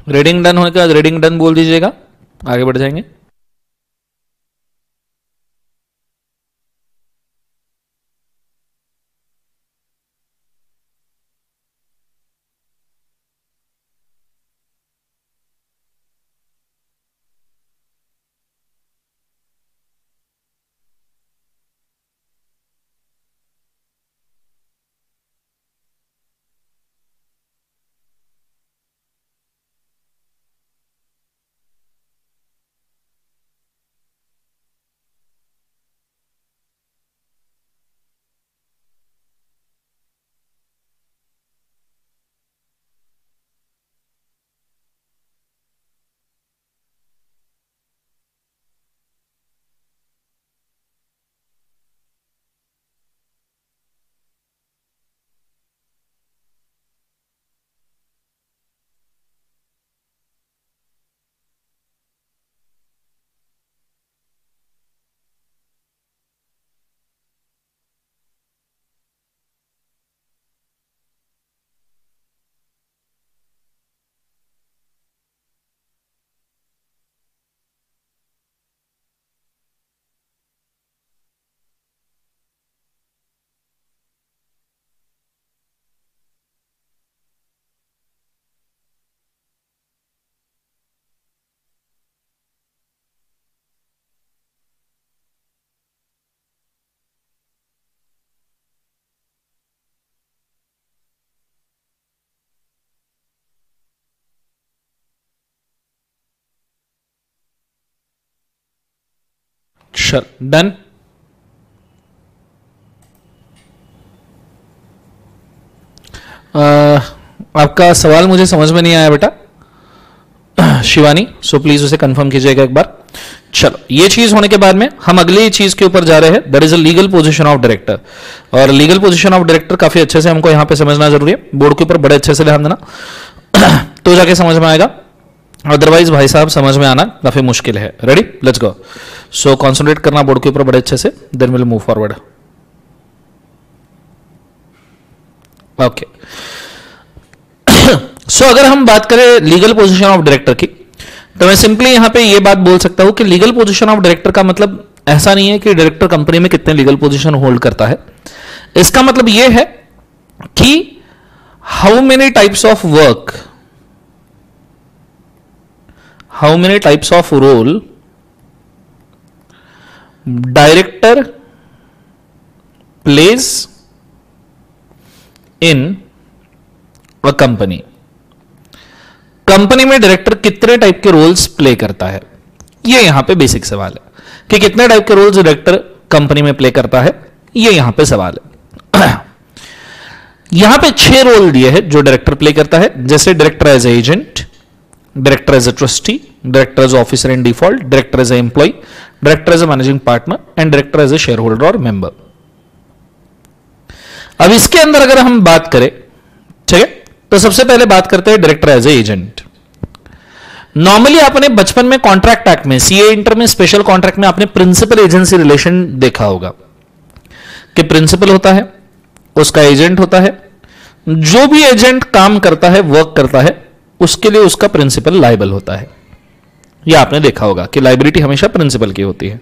Reading done होने के बाद रीडिंग डन बोल दीजिएगा, आगे बढ़ जाएंगे। चल डन। आपका सवाल मुझे समझ में नहीं आया बेटा शिवानी, सो प्लीज उसे कंफर्म कीजिएगा एक बार। चलो ये चीज होने के बाद में हम अगली चीज के ऊपर जा रहे हैं, that is a legal position of director. और लीगल पोजीशन ऑफ डायरेक्टर काफी अच्छे से हमको यहां पे समझना जरूरी है, बोर्ड के ऊपर बड़े अच्छे से ध्यान देना तो जाके समझ में आएगा, अदरवाइज भाई साहब समझ में आना काफी मुश्किल है। Ready, let's go. So concentrate करना बोर्ड के ऊपर बड़े अच्छे से, then will move forward. Okay so अगर हम बात करें लीगल पोजीशन ऑफ डायरेक्टर की, तो मैं सिंपली यहां पे ये बात बोल सकता हूं कि लीगल पोजीशन ऑफ डायरेक्टर का मतलब ऐसा नहीं है कि डायरेक्टर कंपनी में कितने लीगल पोजीशन होल्ड करता है। इसका मतलब यह है कि how many types of work, how many types of role director plays in a company. Company में डायरेक्टर कितने टाइप के रोल्स प्ले करता है, ये यहां पे बेसिक सवाल है कि कितने टाइप के रोल्स डायरेक्टर कंपनी में प्ले करता है, ये यहां पे सवाल है। यहां पे 6 रोल दिए हैं जो डायरेक्टर प्ले करता है, जैसे director as agent, director as a trustee, director as officer in default, director as a employee, director as a managing partner and director as a share holder और मेंबर। अब इसके अंदर अगर हम बात करें, ठीक है, तो सबसे पहले बात करते हैं director as a agent. Normally आपने बचपन में कॉन्ट्रैक्ट एक्ट में, सीए इंटर में, स्पेशल कॉन्ट्रैक्ट में आपने प्रिंसिपल एजेंसी रिलेशन देखा होगा कि प्रिंसिपल होता है, उसका एजेंट होता है, जो भी एजेंट काम करता है, वर्क करता है, उसके लिए उसका प्रिंसिपल लायबल होता है। यह आपने देखा होगा कि लायबिलिटी हमेशा प्रिंसिपल की होती है।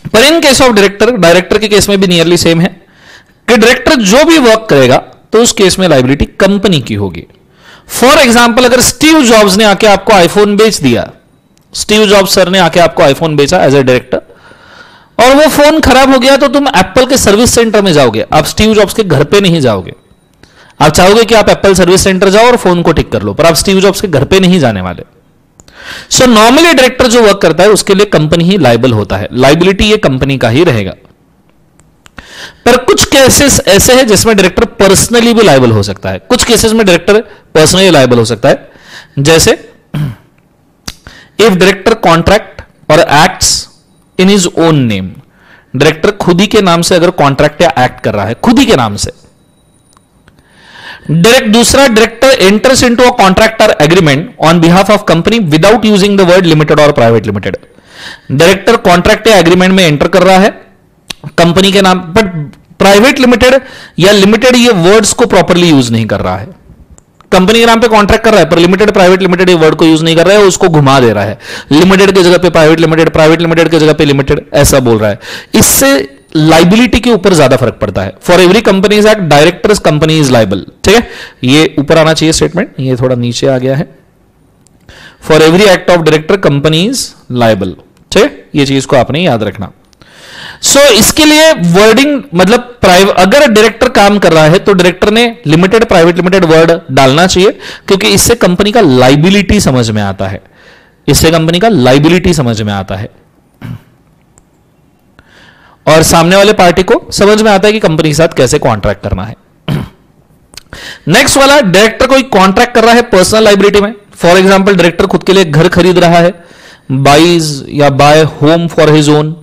पर in case of director, director के केस में भी नियरली सेम है कि डायरेक्टर जो भी वर्क करेगा तो उस केस में लायबिलिटी कंपनी की होगी। फॉर एग्जाम्पल, अगर स्टीव जॉब्स ने आके आपको आईफोन बेच दिया, स्टीव जॉब्स सर ने आके आपको आईफोन बेचा एज ए डायरेक्टर, और वो फोन खराब हो गया, तो तुम एप्पल के सर्विस सेंटर में जाओगे, आप स्टीव जॉब्स के घर पे नहीं जाओगे। आप चाहोगे कि आप एप्पल सर्विस सेंटर जाओ और फोन को ठीक कर लो, पर आप स्टीव जॉब्स के घर पे नहीं जाने वाले। सो नॉर्मली डायरेक्टर जो वर्क करता है उसके लिए कंपनी ही लायबल होता है, लायबिलिटी ये कंपनी का ही रहेगा। पर कुछ केसेस ऐसे हैं जिसमें डायरेक्टर पर्सनली भी लायबल हो सकता है, कुछ केसेस में डायरेक्टर पर्सनली लायबल हो सकता है, जैसे इफ डायरेक्टर कॉन्ट्रैक्ट और acts in his own name, director खुद ही के नाम से अगर कॉन्ट्रैक्ट या एक्ट कर रहा है, खुद ही के नाम से। दूसरा, director enters into a contract और agreement on behalf of company without using the word limited और प्राइवेट लिमिटेड। डायरेक्टर कॉन्ट्रैक्ट या एग्रीमेंट में एंटर कर रहा है कंपनी के नाम, बट प्राइवेट लिमिटेड या लिमिटेड ये वर्ड्स को प्रॉपर्ली यूज नहीं कर रहा है। कंपनी के नाम पे कॉन्ट्रैक्ट कर रहा है पर लिमिटेड, प्राइवेट लिमिटेड ये वर्ड को यूज नहीं कर रहा है, उसको घुमा दे रहा है, लिमिटेड की जगह पे प्राइवेट लिमिटेड, प्राइवेट लिमिटेड की जगह पे लिमिटेड, ऐसा बोल रहा है। इससे लाइबिलिटी के ऊपर ज्यादा फर्क पड़ता है। For every companies act directors company is liable, ठीक है, ये ऊपर आना चाहिए स्टेटमेंट, ये थोड़ा नीचे आ गया है। For every act of director company is liable, ठीक है, ये चीज को आपने याद रखना। इसके लिए वर्डिंग मतलब अगर डायरेक्टर काम कर रहा है तो डायरेक्टर ने लिमिटेड, प्राइवेट लिमिटेड वर्ड डालना चाहिए, क्योंकि इससे कंपनी का लाइबिलिटी समझ में आता है, इससे कंपनी का लाइबिलिटी समझ में आता है, और सामने वाले पार्टी को समझ में आता है कि कंपनी के साथ कैसे कॉन्ट्रैक्ट करना है। नेक्स्ट वाला, डायरेक्टर कोई कॉन्ट्रैक्ट कर रहा है पर्सनल लाइबिलिटी में। फॉर एग्जांपल, डायरेक्टर खुद के लिए घर खरीद रहा है, बाइज या buy home for his own,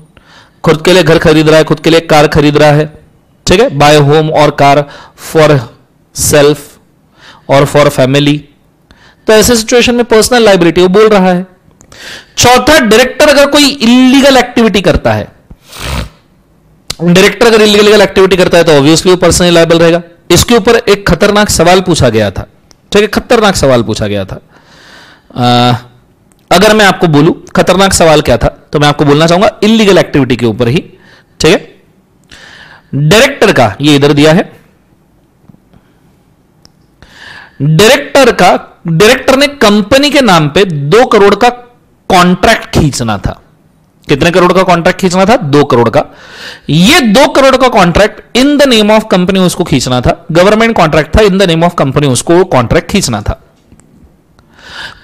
खुद के लिए घर खरीद रहा है, खुद के लिए कार खरीद रहा है, ठीक है, बाय होम और कार फॉर सेल्फ और फॉर फैमिली, तो ऐसे सिचुएशन में पर्सनल लाइबिलिटी वो बोल रहा है। चौथा, डायरेक्टर अगर कोई इलीगल एक्टिविटी करता है, डायरेक्टर अगर इलीगल एक्टिविटी करता है तो ऑब्वियसली वो पर्सनली लायबल रहेगा। इसके ऊपर एक खतरनाक सवाल पूछा गया था, ठीक है, खतरनाक सवाल पूछा गया था। अगर मैं आपको बोलूं खतरनाक सवाल क्या था, तो मैं आपको बोलना चाहूंगा इलीगल एक्टिविटी के ऊपर ही, ठीक है। डायरेक्टर का, ये इधर दिया है, डायरेक्टर ने कंपनी के नाम पे 2 करोड़ का कॉन्ट्रैक्ट खींचना था। कितने करोड़ का कॉन्ट्रैक्ट खींचना था? 2 करोड़ का। ये 2 करोड़ का contract in the name of company उसको खींचना था, गवर्नमेंट कॉन्ट्रैक्ट था, in the name of company उसको कॉन्ट्रैक्ट खींचना था।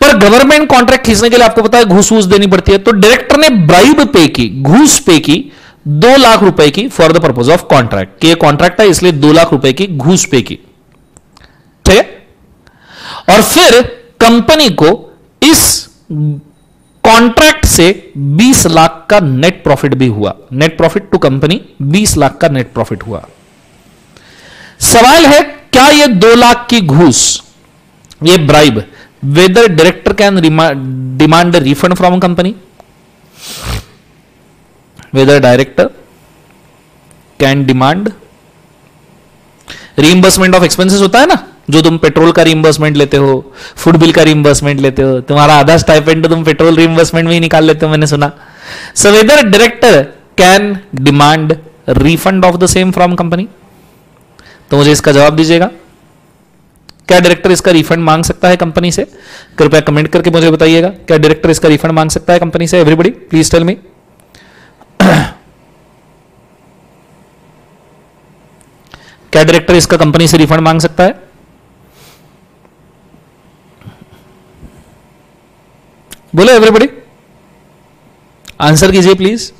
पर गवर्नमेंट कॉन्ट्रैक्ट खींचने के लिए आपको पता है घूस वूस देनी पड़ती है, तो डायरेक्टर ने ब्राइब पे की, घूस पे की 2 लाख रुपए की for the purpose of contract, कि ये कॉन्ट्रैक्ट है इसलिए 2 लाख रुपए की घूस पे की, ठीक है। और फिर कंपनी को इस कॉन्ट्रैक्ट से 20 लाख का नेट प्रॉफिट भी हुआ, net profit to company 20 lakh का नेट प्रॉफिट हुआ। सवाल है क्या ये 2 लाख की घूस, ये bribe, whether director can demand refund from company, whether director can demand reimbursement of expenses होता है ना, जो तुम पेट्रोल का रीइंबर्समेंट लेते हो, फूड बिल का रीइंबर्समेंट लेते हो, तुम्हारा आधा स्टाइपेंड तुम पेट्रोल रीइंबर्समेंट में ही निकाल लेते हो, मैंने सुना। So whether director can demand refund of the same from company, तो मुझे इसका जवाब दीजिएगा, क्या डायरेक्टर इसका रिफंड मांग सकता है कंपनी से? कृपया कमेंट करके मुझे बताइएगा, क्या डायरेक्टर इसका रिफंड मांग सकता है कंपनी से? Everybody please tell me. क्या डायरेक्टर इसका कंपनी से रिफंड मांग सकता है? बोलो एवरीबॉडी, आंसर कीजिए प्लीज।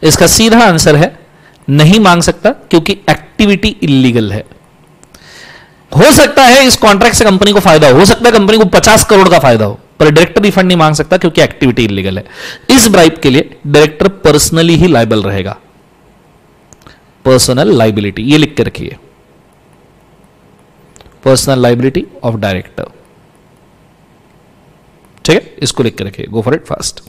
इसका सीधा आंसर है नहीं मांग सकता, क्योंकि एक्टिविटी इलीगल है। हो सकता है इस कॉन्ट्रैक्ट से कंपनी को फायदा हो सकता है कंपनी को 50 करोड़ का फायदा हो, पर डायरेक्टर रिफंड नहीं मांग सकता क्योंकि एक्टिविटी इलीगल है। इस ब्राइब के लिए डायरेक्टर पर्सनली ही लायबल रहेगा, पर्सनल लाइबिलिटी, ये लिख के रखिए, पर्सनल लाइबिलिटी ऑफ डायरेक्टर, ठीक है, इसको लिख के रखिए। गो for it fast.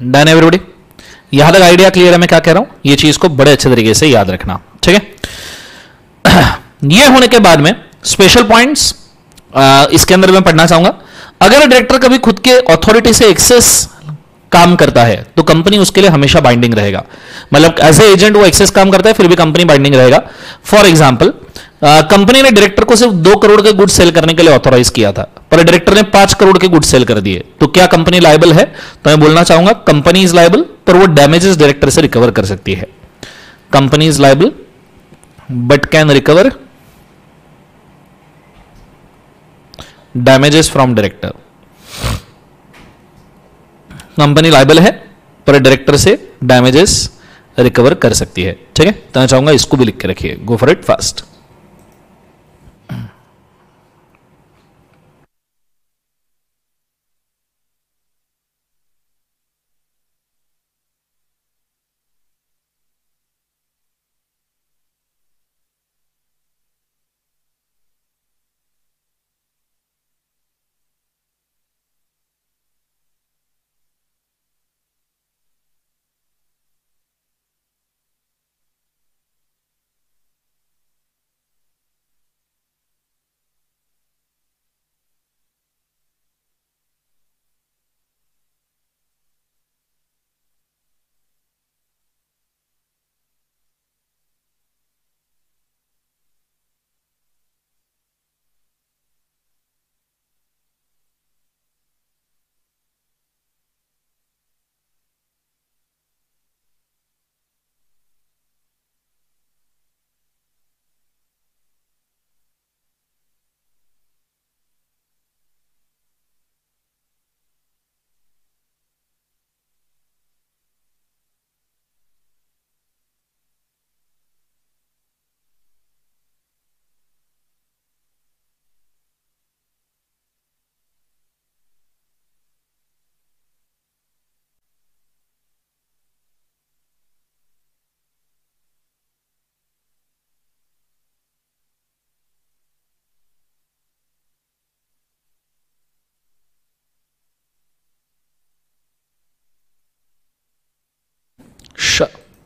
Done everybody, यहां तक आइडिया क्लियर है मैं क्या कह रहा हूं? ये चीज को बड़े अच्छे तरीके से याद रखना, ठीक है। ये होने के बाद में स्पेशल पॉइंट्स इसके अंदर मैं पढ़ना चाहूंगा। अगर डायरेक्टर कभी खुद के अथॉरिटी से एक्सेस काम करता है तो कंपनी उसके लिए हमेशा बाइंडिंग रहेगा, मतलब एज ए एजेंट वो एक्सेस काम करता है फिर भी कंपनी बाइंडिंग रहेगा। फॉर एग्जाम्पल, कंपनी ने डायरेक्टर को सिर्फ 2 करोड़ के गुड्स सेल करने के लिए ऑथोराइज किया था, पर डायरेक्टर ने 5 करोड़ के गुड्स सेल कर दिए, तो क्या कंपनी लायबल है? तो मैं बोलना चाहूंगा कंपनी इज लायबल, पर वो डैमेजेस डायरेक्टर से रिकवर कर सकती है। Company is liable but can recover damages from director. Company liable है पर डायरेक्टर से डैमेजेस रिकवर कर सकती है, ठीक है। तो मैं चाहूंगा इसको भी लिख के रखिए। गो for it fast.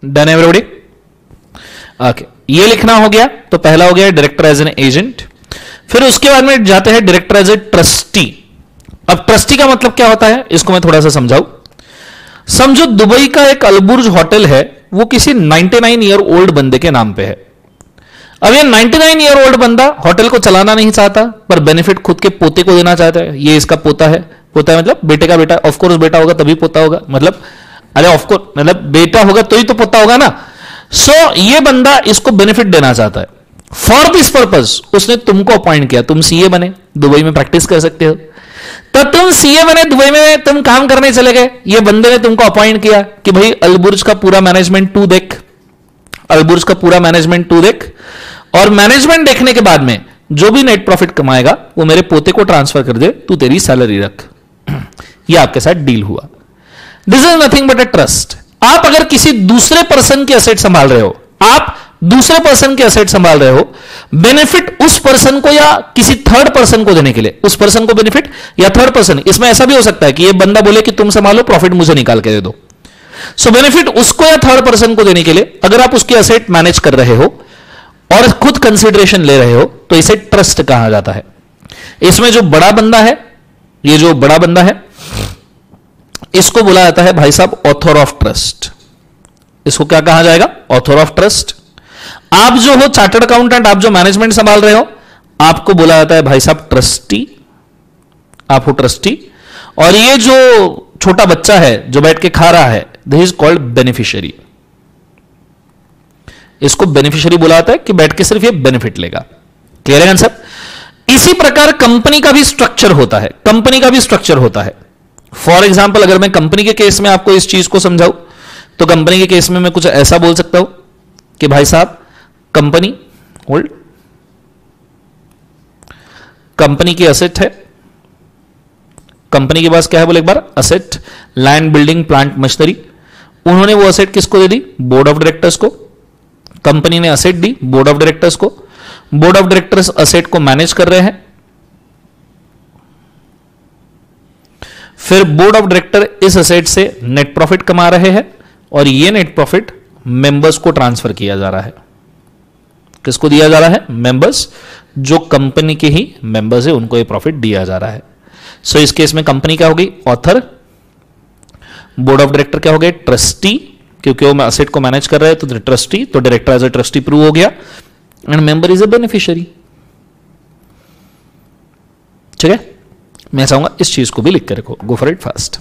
Done everybody? Okay, ये लिखना हो गया। तो पहला हो गया डायरेक्टर एज एन एजेंट। फिर उसके बाद में जाते हैं डायरेक्टर एज ए ट्रस्टी। अब ट्रस्टी का मतलब क्या होता है, इसको मैं थोड़ा सा समझाऊं। समझो दुबई का एक अलबुर्ज होटल है, वो किसी 99 ईयर ओल्ड बंदे के नाम पे है। अब ये 99 ईयर ओल्ड बंदा होटल को चलाना नहीं चाहता, पर बेनिफिट खुद के पोते को देना चाहता है। ये इसका पोता है। पोता है मतलब बेटे का बेटा। ऑफकोर्स बेटा होगा तभी पोता होगा, मतलब अरे ऑफकोर्स मतलब बेटा होगा तो ही तो पोता होगा ना। सो ये बंदा इसको बेनिफिट देना चाहता है। फॉर दिस पर्पज उसने तुमको अपॉइंट किया, तुम सीए बने, दुबई में प्रैक्टिस कर सकते हो। तो तुम सीए बने, दुबई में तुम काम करने चले गए। ये बंदे ने तुमको अपॉइंट किया कि भाई अलबुर्ज का पूरा मैनेजमेंट तू देख, अलबुर्ज का पूरा मैनेजमेंट तू देख, और मैनेजमेंट देखने के बाद में जो भी नेट प्रॉफिट कमाएगा वो मेरे पोते को ट्रांसफर कर दे, तू तेरी सैलरी रख। ये आपके साथ डील हुआ। This is nothing but a trust. आप अगर किसी दूसरे पर्सन के एसेट संभाल रहे हो, आप दूसरे पर्सन के एसेट संभाल रहे हो, बेनिफिट उस पर्सन को या किसी थर्ड पर्सन को देने के लिए, उस पर्सन को बेनिफिट या थर्ड पर्सन, इसमें ऐसा भी हो सकता है कि ये बंदा बोले कि तुम संभालो, प्रॉफिट मुझे निकाल के दे दो। सो बेनिफिट उसको या थर्ड पर्सन को देने के लिए अगर आप उसके एसेट मैनेज कर रहे हो और खुद कंसिडरेशन ले रहे हो, तो इसे ट्रस्ट कहा जाता है। इसमें जो बड़ा बंदा है, ये जो बड़ा बंदा है, इसको बोला जाता है भाई साहब ऑथर ऑफ ट्रस्ट। इसको क्या कहा जाएगा? Author of trust. आप जो हो चार्टर्ड अकाउंटेंट, आप जो मैनेजमेंट संभाल रहे हो, आपको बोला जाता है भाई साहब ट्रस्टी। आप हो ट्रस्टी। और ये जो छोटा बच्चा है जो बैठ के खा रहा है, दिस इज कॉल्ड बेनिफिशियरी। इसको बेनिफिशियरी बोला जाता है कि बैठ के सिर्फ ये बेनिफिट लेगा। क्लियर है आंसर? इसी प्रकार कंपनी का भी स्ट्रक्चर होता है। कंपनी का भी स्ट्रक्चर होता है। फॉर एग्जाम्पल, अगर मैं कंपनी के केस में आपको इस चीज को समझाऊं, तो कंपनी के केस में मैं कुछ ऐसा बोल सकता हूं कि भाई साहब कंपनी होल्ड, कंपनी की असेट है। कंपनी के पास क्या है बोले एक बार? Asset, land, building, plant, machinery. उन्होंने वो असेट किसको दे दी? बोर्ड ऑफ डायरेक्टर्स को। कंपनी ने असेट दी बोर्ड ऑफ डायरेक्टर्स को। बोर्ड ऑफ डायरेक्टर्स असेट को मैनेज कर रहे हैं। फिर बोर्ड ऑफ डायरेक्टर इस असेट से नेट प्रॉफिट कमा रहे हैं, और ये नेट प्रॉफिट मेंबर्स को ट्रांसफर किया जा रहा है। किसको दिया जा रहा है? मेंबर्स। जो कंपनी के ही मेंबर्स है उनको ये प्रॉफिट दिया जा रहा है। सो इस केस में कंपनी क्या होगी? ऑथर। बोर्ड ऑफ डायरेक्टर क्या हो गए? ट्रस्टी, क्योंकि वो असेट को मैनेज कर रहे हैं तो ट्रस्टी, तो director as a trustee prove हो गया, and member is a beneficiary. ठीक है, मैं चाहूंगा इस चीज को भी लिख कर रखो। गो for it fast.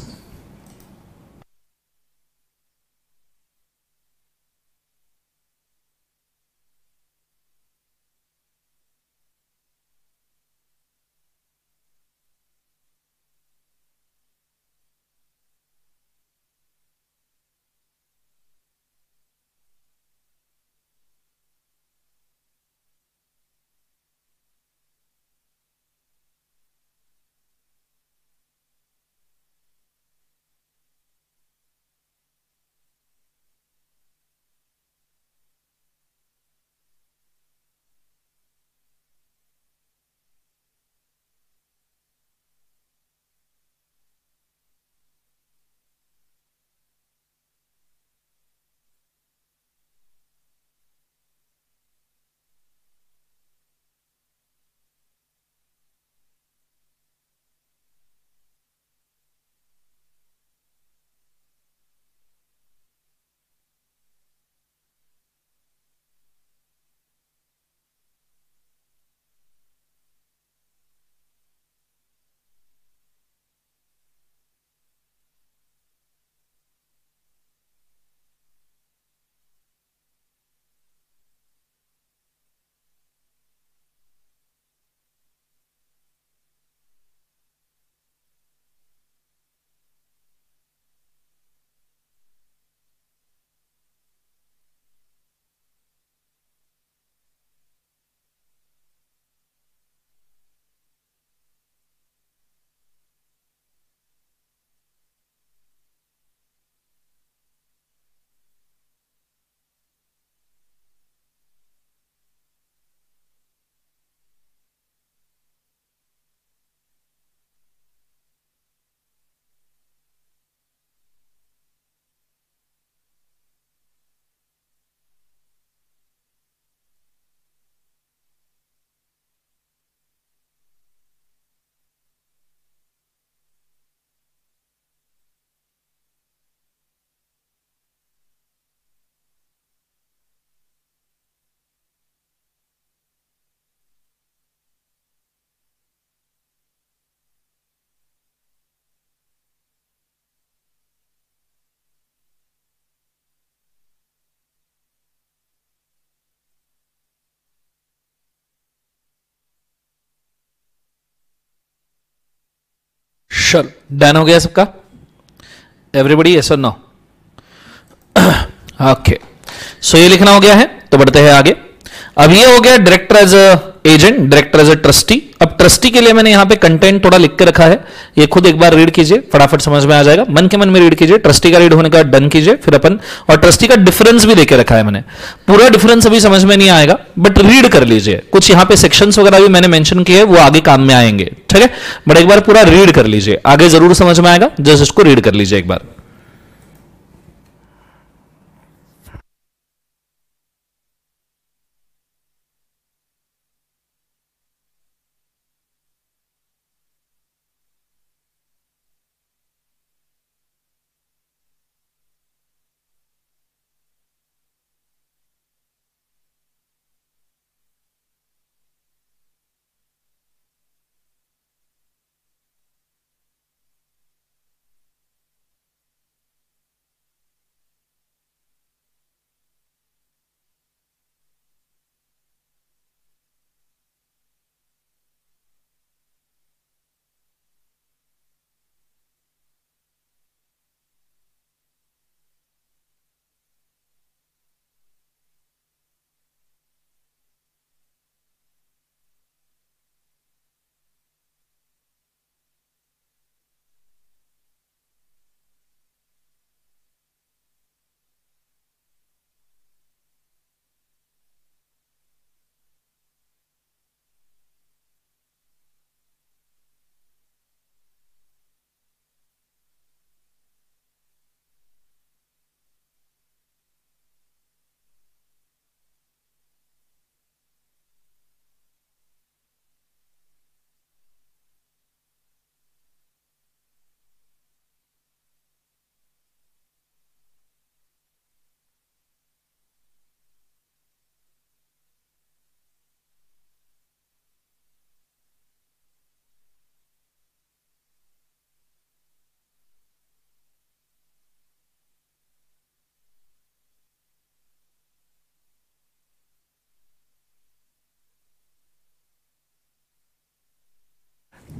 Sure, done हो गया सबका? एवरीबडी यस और नो? ओके, सो ये लिखना हो गया है, तो बढ़ते हैं आगे। अब ये हो गया director as a agent, director as a trustee. अब ट्रस्टी के लिए मैंने यहां पे कंटेंट थोड़ा लिख के रखा है, ये खुद एक बार रीड कीजिए, फटाफट समझ में आ जाएगा। मन के मन में रीड कीजिए, ट्रस्टी का रीड होने का डन कीजिए, फिर अपन, और ट्रस्टी का डिफरेंस भी देके रखा है मैंने। पूरा डिफरेंस अभी समझ में नहीं आएगा, बट रीड कर लीजिए। कुछ यहां पे सेक्शंस वगैरह भी मैंने मेंशन किए, वो आगे काम में आएंगे, ठीक है? बट एक बार पूरा रीड कर लीजिए, आगे जरूर समझ में आएगा, जस्ट इसको रीड कर लीजिए एक बार।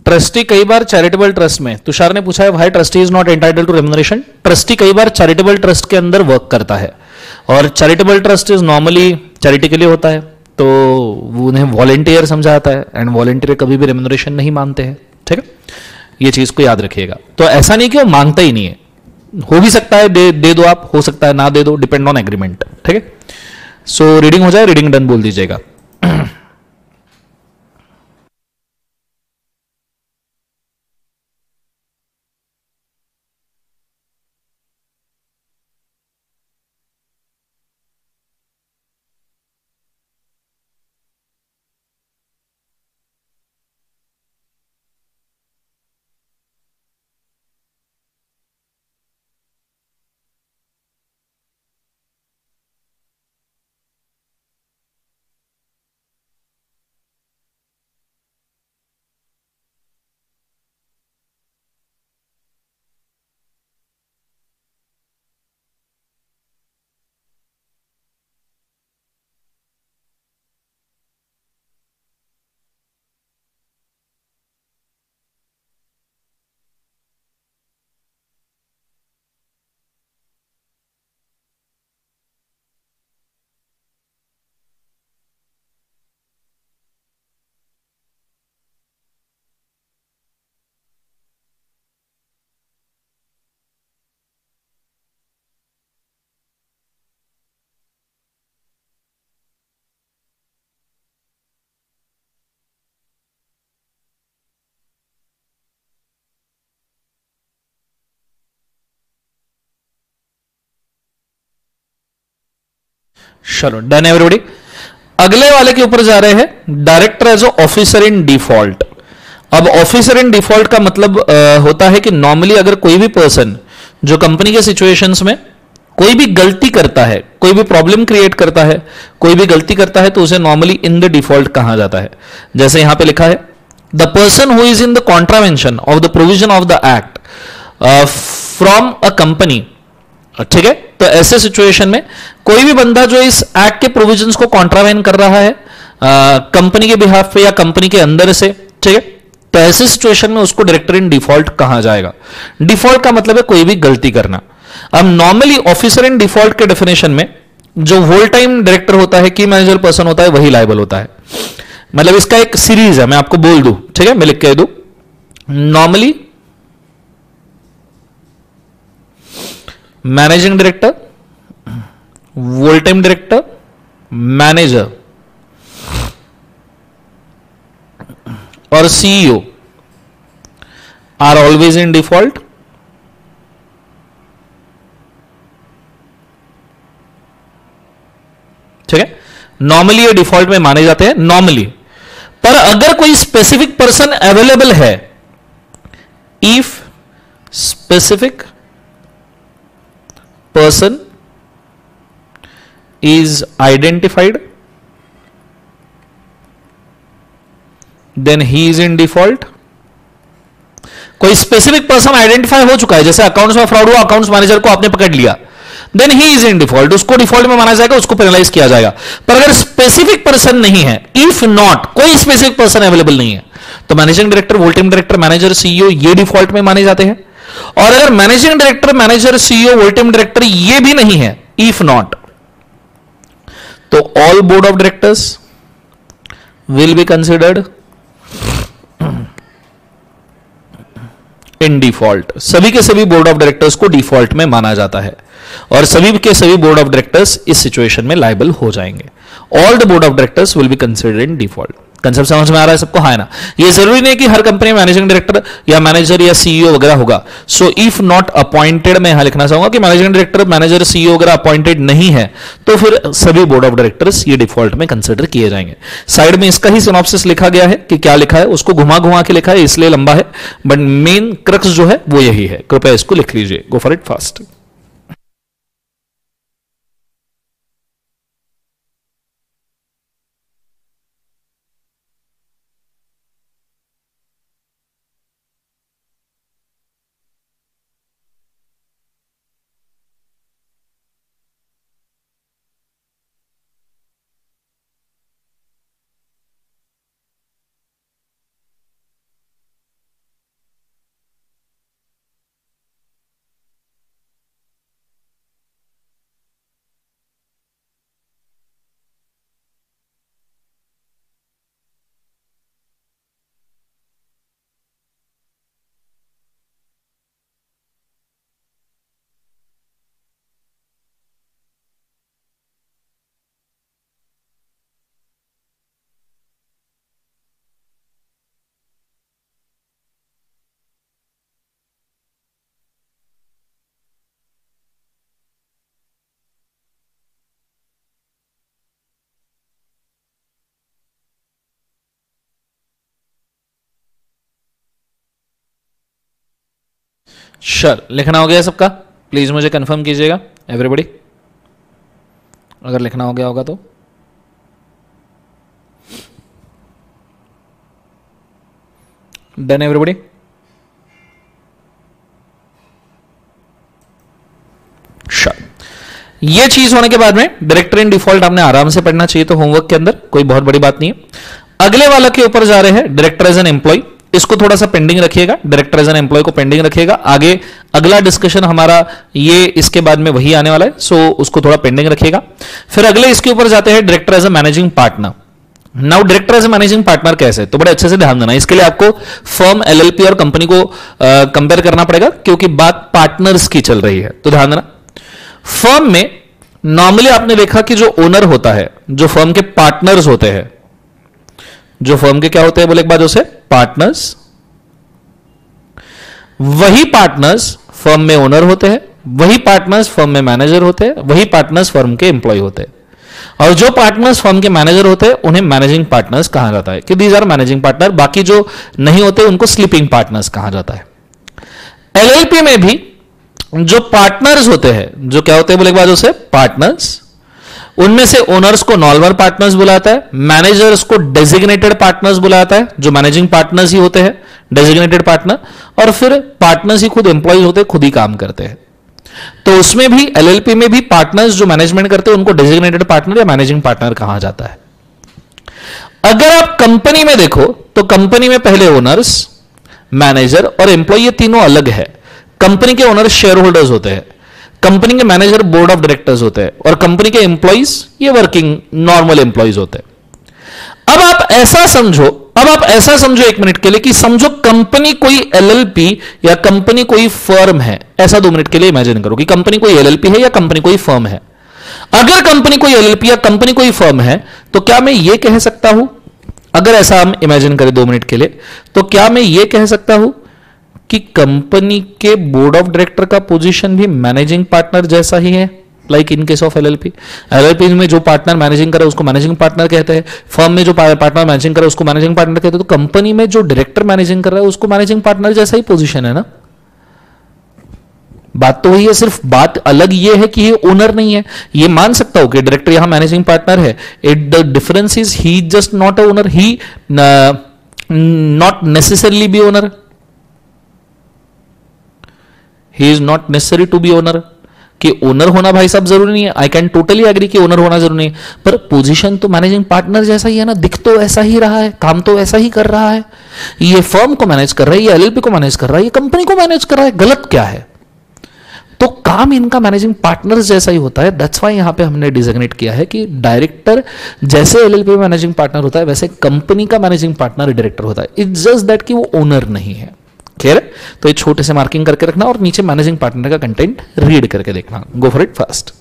ट्रस्टी कई बार चैरिटेबल ट्रस्ट में, तुषार ने पूछा है भाई trustee is not entitle to remuneration. Trustee कई बार चैरिटेबल ट्रस्ट के अंदर वर्क करता है, और charitable trust is normally charity के लिए होता है, तो उन्हें वॉलेंटियर समझा जाता है, एंड वॉलेंटियर कभी भी रेम्युनरेशन नहीं मांगते हैं, ठीक है? ये चीज को याद रखिएगा। तो ऐसा नहीं कि वो मांगता ही नहीं है, हो भी सकता है दे दो आप, हो सकता है ना दे दो, डिपेंड ऑन एग्रीमेंट, ठीक है? सो रीडिंग हो जाए, रीडिंग डन बोल दीजिएगा। चलो डन एवरीबॉडी। अगले वाले के ऊपर जा रहे हैं, director as officer in default. अब ऑफिसर इन डिफॉल्ट का मतलब होता है कि नॉर्मली अगर कोई भी पर्सन जो कंपनी के सिचुएशंस में कोई भी गलती करता है, कोई भी प्रॉब्लम क्रिएट करता है, कोई भी गलती करता है, तो उसे नॉर्मली इन द डिफॉल्ट कहा जाता है। जैसे यहां पे लिखा है, the person who is in the contravention of the provision of the act from a company, ठीक है? तो ऐसे सिचुएशन में कोई भी बंदा जो इस एक्ट के प्रोविजंस को कॉन्ट्रावेन कर रहा है कंपनी के बिहाफ पे या कंपनी के अंदर से, ठीक है, तो ऐसी सिचुएशन में उसको डायरेक्टर इन डिफॉल्ट कहा जाएगा। डिफॉल्ट का मतलब है कोई भी गलती करना। अब नॉर्मली ऑफिसर इन डिफॉल्ट के डेफिनेशन में जो होल टाइम डायरेक्टर होता है, की मैनेजर पर्सन होता है, वही लायबल होता है। मतलब इसका एक सीरीज है, मैं आपको बोल दूं, ठीक है, मैं लिख के दूं। Normally managing director, whole time director, manager और CEO are always in default. ठीक है, नॉर्मली ये डिफॉल्ट में माने जाते हैं नॉर्मली। पर अगर कोई स्पेसिफिक पर्सन अवेलेबल है, if specific person is identified then he is in default. कोई स्पेसिफिक पर्सन आइडेंटिफाई हो चुका है, जैसे अकाउंट्स में फ्रॉड हुआ, अकाउंट्स मैनेजर को आपने पकड़ लिया, then he is in default, उसको डिफॉल्ट में माना जाएगा, उसको पेनलाइज किया जाएगा। पर अगर स्पेसिफिक पर्सन नहीं है, इफ नॉट, कोई स्पेसिफिक पर्सन अवेलेबल नहीं है, तो managing director, whole time director, manager, CEO ये डिफॉल्ट में माने जाते हैं। और अगर managing director, manager, CEO, whole time director ये भी नहीं है, इफ नॉट, तो all board of directors will be considered in default. सभी के सभी बोर्ड ऑफ डायरेक्टर्स को डिफॉल्ट में माना जाता है और सभी के सभी बोर्ड ऑफ डायरेक्टर्स इस सिचुएशन में लायबल हो जाएंगे। All the board of directors will be considered in default. Concept समझ में आ रहा है सबको? है ना? ये जरूरी नहीं कि हर कंपनी में मैनेजिंग डायरेक्टर या मैनेजर या सीईओ वगैरह होगा। सो इफ नॉट अपॉइंटेड, मैं यहां लिखना चाहूंगा कि मैनेजिंग डायरेक्टर, मैनेजर, सीईओ वगैरह अपॉइंटेड नहीं है, तो फिर सभी बोर्ड ऑफ डायरेक्टर्स ये डिफॉल्ट में कंसिडर किए जाएंगे। साइड में इसका ही सिनॉप्सिस लिखा गया है कि क्या लिखा है, उसको घुमा घुमा के लिखा है इसलिए लंबा है, बट मेन क्रक्स जो है वो यही है। कृपया इसको लिख लीजिए, गो फॉर इट फास्ट। श्योर, लिखना हो गया सबका? प्लीज मुझे कंफर्म कीजिएगा एवरीबॉडी, अगर लिखना हो गया होगा तो। Done everybody? श्योर। ये चीज होने के बाद में डायरेक्टर इन डिफॉल्ट आपने आराम से पढ़ना चाहिए, तो होमवर्क के अंदर कोई बहुत बड़ी बात नहीं है। अगले वाला के ऊपर जा रहे हैं, डायरेक्टर एज एन एम्प्लॉय। इसको थोड़ा सा पेंडिंग रखिएगा, डायरेक्टर एज एन एम्प्लॉय को पेंडिंग रखिएगा। आगे अगला डिस्कशन हमारा ये इसके बाद में वही आने वाला है, सो उसको थोड़ा पेंडिंग रखिएगा। फिर अगले इसके ऊपर जाते हैं director as a managing partner. Now director as a managing partner कैसे, तो बड़े अच्छे से ध्यान देना। इसके लिए आपको फर्म, एलएलपी और कंपनी को कंपेयर करना पड़ेगा, क्योंकि बात पार्टनर्स की चल रही है, तो ध्यान देना। फर्म में नॉर्मली आपने देखा कि जो ओनर होता है, जो फर्म के पार्टनर्स होते हैं, जो फर्म के क्या होते हैं बोले एक बार जो से पार्टनर्स, वही पार्टनर्स फर्म में ओनर होते हैं, वही पार्टनर्स फर्म में मैनेजर होते हैं, वही पार्टनर्स फर्म के एम्प्लॉय होते हैं। और जो पार्टनर्स फर्म के मैनेजर होते हैं उन्हें मैनेजिंग पार्टनर्स कहा जाता है, कि दीज आर मैनेजिंग पार्टनर। बाकी जो नहीं होते उनको स्लीपिंग पार्टनर्स कहा जाता है। एलएलपी में भी जो पार्टनर्स होते हैं, जो क्या होते हैं बोले एक बार जो से पार्टनर्स, उनमें से ओनर्स को नॉर्मल पार्टनर्स बुलाता है, मैनेजर्स को डेजिग्नेटेड पार्टनर्स बुलाता है, जो मैनेजिंग पार्टनर्स ही होते हैं, डेजिग्नेटेड पार्टनर। और फिर पार्टनर्स ही खुद एम्प्लॉयज होते हैं, खुद ही काम करते हैं। तो उसमें भी एलएलपी में भी पार्टनर्स जो मैनेजमेंट करते हैं उनको डेजिग्नेटेड पार्टनर या मैनेजिंग पार्टनर कहा जाता है। अगर आप कंपनी में देखो तो कंपनी में पहले ओनर्स, मैनेजर और एम्प्लॉय ये तीनों अलग है। कंपनी के ओनर्स शेयर होल्डर्स होते हैं, कंपनी के मैनेजर बोर्ड ऑफ डायरेक्टर्स होते हैं और कंपनी के एम्प्लॉइज ये वर्किंग नॉर्मल एम्प्लॉइज होते हैं। अब आप ऐसा समझो एक मिनट के लिए कि समझो कंपनी कोई एलएलपी या कंपनी कोई फर्म है। ऐसा 2 मिनट के लिए इमेजिन करो कि कंपनी कोई एलएलपी है या कंपनी कोई फर्म है। अगर कंपनी कोई एलएलपी या कंपनी कोई फर्म है तो क्या मैं यह कह सकता हूं, अगर ऐसा हम इमेजिन करें 2 मिनट के लिए, तो क्या मैं यह कह सकता हूं कि कंपनी के बोर्ड ऑफ डायरेक्टर का पोजीशन भी मैनेजिंग पार्टनर जैसा ही है, like in case of LLP. LLP में जो पार्टनर मैनेजिंग कर रहा है उसको मैनेजिंग पार्टनर कहते हैं, फर्म में जो पार्टनर मैनेजिंग कर रहा है उसको मैनेजिंग पार्टनर कहते हैं। तो कंपनी में जो डायरेक्टर मैनेजिंग कर रहा है उसको मैनेजिंग पार्टनर जैसा ही पोजीशन है ना। बात तो वही है, सिर्फ बात अलग ये है कि ये ओनर नहीं है। ये मान सकता हूं कि डायरेक्टर यहां मैनेजिंग पार्टनर है, it the difference is he just not a owner, he not necessarily be owner, he is not necessary to be owner. कि ओनर होना भाई साहब जरूरी नहीं है, आई कैन टोटली एग्री कि ओनर होना जरूरी नहीं है, पर पोजीशन तो मैनेजिंग पार्टनर जैसा ही है ना, दिख तो ऐसा ही रहा है, काम तो ऐसा ही कर रहा है। ये फर्म को मैनेज कर रहा है, ये एलएलपी को मैनेज कर रहा है, ये कंपनी को मैनेज कर रहा है, गलत क्या है? तो काम इनका मैनेजिंग पार्टनर जैसा ही होता है। दैट्स व्हाई यहां पे हमने डिजिग्नेट किया है कि डायरेक्टर जैसे एलएलपी मैनेजिंग पार्टनर होता है वैसे कंपनी का मैनेजिंग पार्टनर डायरेक्टर होता है। इट्स जस्ट दैट कि वो ओनर नहीं है। क्लियर है? तो ये छोटे से मार्किंग करके रखना और नीचे मैनेजिंग पार्टनर का कंटेंट रीड करके देखना। गो फॉर इट फास्ट।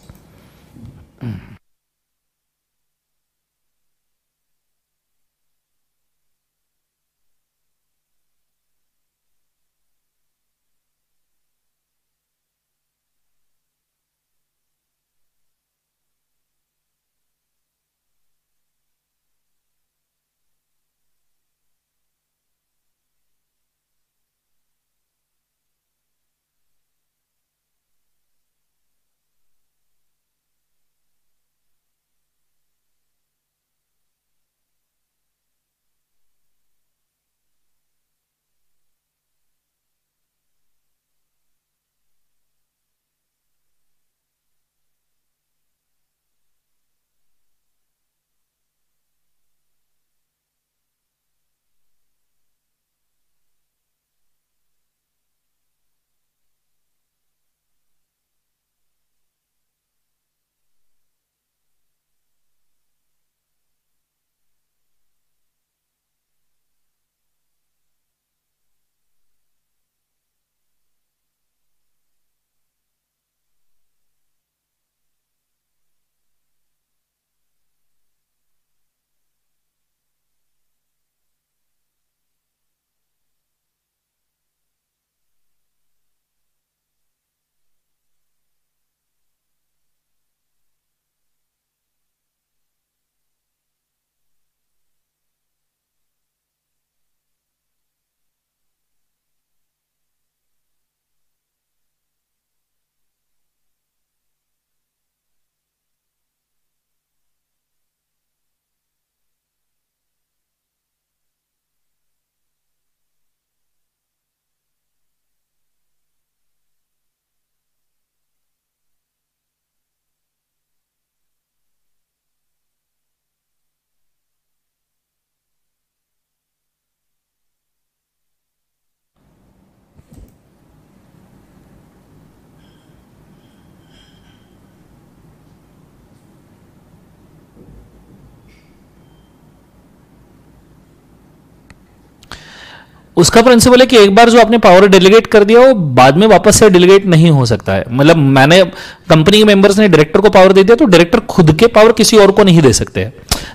उसका प्रिंसिपल है कि एक बार जो आपने पावर डेलीगेट कर दिया वो बाद में वापस से डेलीगेट नहीं हो सकता है। मतलब मैंने कंपनी के मेंबर्स ने डायरेक्टर को पावर दे दिया तो डायरेक्टर खुद के पावर किसी और को नहीं दे सकते।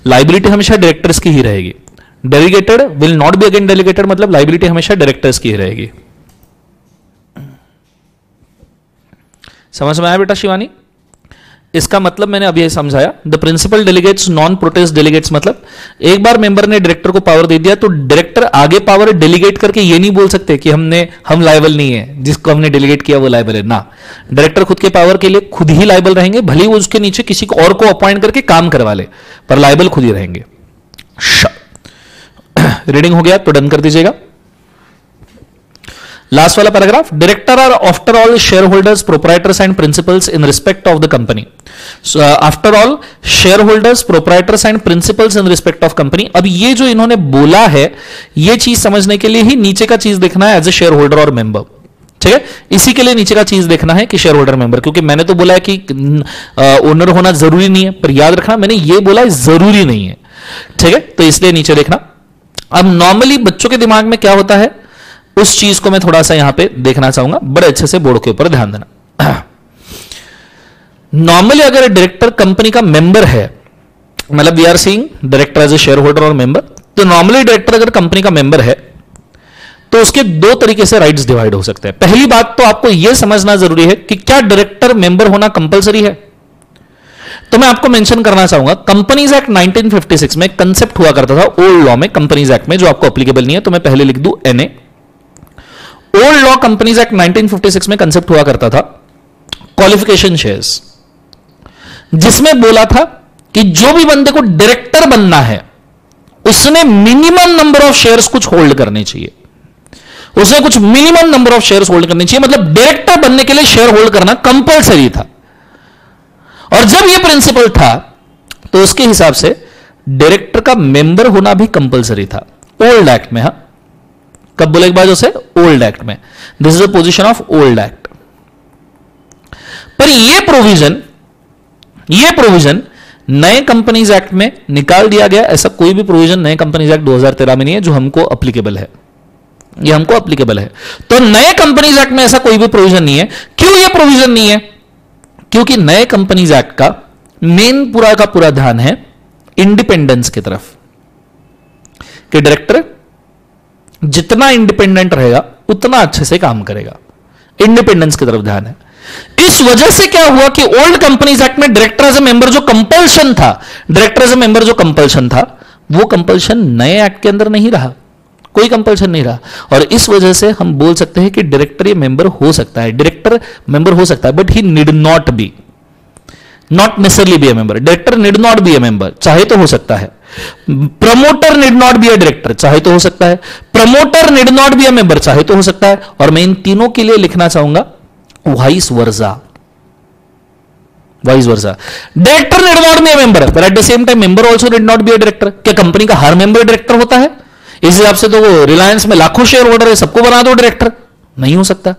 लाइबिलिटी हमेशा डायरेक्टर्स की ही रहेगी। Delegated will not be again delegated, मतलब लाइबिलिटी हमेशा डायरेक्टर्स की ही रहेगी। समझ में आया बेटा शिवानी? इसका मतलब मैंने अभी ये समझाया। The principal delegates non protest delegates, मतलब एक बार मेंबर ने डायरेक्टर को पावर दे दिया तो डायरेक्टर आगे पावर डेलीगेट करके ये नहीं बोल सकते कि हम लायबल नहीं है, जिसको हमने डेलीगेट किया वो लायबल है ना। डायरेक्टर खुद के पावर के लिए खुद ही लायबल रहेंगे, भले ही वो उसके नीचे किसी और को अपॉइंट करके काम करवा ले, पर लायबल खुद ही रहेंगे। रीडिंग हो गया तो डन कर दीजिएगा। लास्ट वाला paragraph, director are after all share holders, proprietors and principals in respect of the company. After all share holders, proprietors and principals in respect of company. अब ये जो इन्होंने बोला है, ये चीज समझने के लिए ही नीचे का चीज देखना है एज ए शेयर होल्डर और मेंबर. ठीक है, इसी के लिए नीचे का चीज देखना है कि शेयर होल्डर मेंबर, क्योंकि मैंने तो बोला है कि ओनर होना जरूरी नहीं है, पर याद रखना मैंने ये बोला है जरूरी नहीं है. ठीक है, तो इसलिए नीचे देखना. अब नॉर्मली बच्चों के दिमाग में क्या होता है, उस चीज को मैं थोड़ा सा यहां पे देखना चाहूंगा, बड़े अच्छे से बोर्ड के ऊपर ध्यान देना. नॉर्मली अगर डायरेक्टर कंपनी का मेंबर है, मतलब we are seeing director as a share holder और मेंबर, तो नॉर्मली डायरेक्टर अगर कंपनी का मेंबर है तो उसके दो तरीके से राइट्स डिवाइड हो सकते हैं. पहली बात तो आपको यह समझना जरूरी है कि क्या डायरेक्टर मेंबर होना कंपलसरी है. तो मैं आपको मेंशन करना चाहूंगा, कंपनीज एक्ट 1956 में कंसेप्ट हुआ करता था, ओल्ड लॉ में, कंपनीज एक्ट में, जो आपको एप्लीकेबल नहीं है, तो मैं पहले लिख दूं NA. Old law companies act 1956 में कंसेप्ट हुआ करता था क्वालिफिकेशन शेयर्स, जिसमें बोला था कि जो भी बंदे को डायरेक्टर बनना है उसने मिनिमम नंबर ऑफ शेयर्स कुछ होल्ड करने चाहिए. उसने कुछ minimum number of shares hold करने चाहिए, मतलब डायरेक्टर बनने के लिए शेयर होल्ड करना कंपलसरी था. और जब यह प्रिंसिपल था तो उसके हिसाब से डायरेक्टर का मेंबर होना भी कंपलसरी था, ओल्ड एक्ट में. कब बोले एक बार उसे, ओल्ड एक्ट में. This is the position of old act. पर यह प्रोविजन नए कंपनीज एक्ट में निकाल दिया गया. ऐसा कोई भी प्रोविजन नए कंपनीज एक्ट 2013 में नहीं है जो हमको अप्लीकेबल है, ये हमको अप्लीकेबल है. तो नए कंपनीज एक्ट में ऐसा कोई भी प्रोविजन नहीं है. क्यों यह प्रोविजन नहीं है? क्योंकि नए कंपनीज एक्ट का मेन पूरा का पूरा ध्यान है इंडिपेंडेंस की तरफ, कि डायरेक्टर जितना इंडिपेंडेंट रहेगा उतना अच्छे से काम करेगा. इंडिपेंडेंस की तरफ ध्यान है. इस वजह से क्या हुआ कि ओल्ड कंपनीज एक्ट में डायरेक्टर एज ए मेंबर जो कंपल्शन था, डायरेक्टर एज ए मेंबर जो कंपल्शन था, वो कंपल्शन नए एक्ट के अंदर नहीं रहा, कोई कंपल्शन नहीं रहा. और इस वजह से हम बोल सकते हैं कि डायरेक्टर ये मेंबर हो सकता है, डायरेक्टर मेंबर हो सकता है, but he need not B, not necessarily B a member. Director need not be a member, चाहे तो हो सकता है. Promoter need not be a director, चाहे तो हो सकता है. Promoter need not be a member, चाहे तो हो सकता है. और मैं इन तीनों के लिए लिखना चाहूंगा vice versa. Vice versa, director need not be a member, पर at the same time member also need not be a director. क्या कंपनी का हर मेंबर डायरेक्टर होता है? इस हिसाब से तो रिलायंस में लाखों शेयर होल्डर है, सबको बना दो डायरेक्टर, नहीं हो सकता.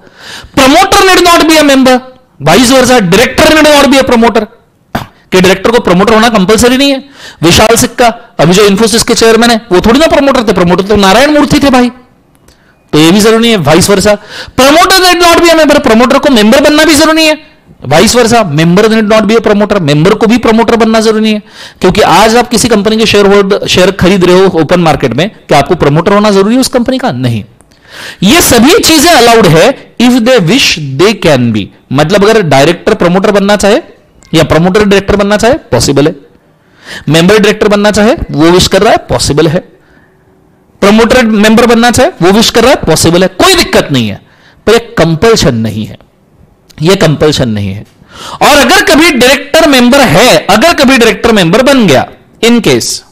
Promoter need not be a member, vice versa, director need not be A promoter. कि डायरेक्टर को प्रमोटर होना कंपलसरी नहीं है. विशाल सिक्का अभी जो इन्फोसिस के चेयरमैन है वो थोड़ी ना प्रमोटर थे, प्रमोटर तो नारायण मूर्ति थे भाई, तो ये भी जरूरी नहीं है. Vice versa, promoter need not be a member, promoter को मेंबर बनना भी जरूरी है. Vice versa, member need not be A promoter, member को भी प्रमोटर बनना जरूरी है. क्योंकि आज आप किसी कंपनी के शेयर खरीद रहे हो ओपन मार्केट में, क्या आपको प्रमोटर होना जरूरी है उस कंपनी का? नहीं. ये सभी चीजें अलाउड है if they wish they can be. मतलब अगर डायरेक्टर प्रमोटर बनना चाहे या प्रमोटर डायरेक्टर बनना चाहे, पॉसिबल है. मेंबर डायरेक्टर बनना चाहे, वो विश कर रहा है, पॉसिबल है. प्रमोटर मेंबर बनना चाहे, वो विश कर रहा है, पॉसिबल है. कोई दिक्कत नहीं है, पर एक कंपल्शन नहीं है, यह कंपल्शन नहीं है. और अगर कभी डायरेक्टर मेंबर है, अगर कभी डायरेक्टर मेंबर बन गया इन केस,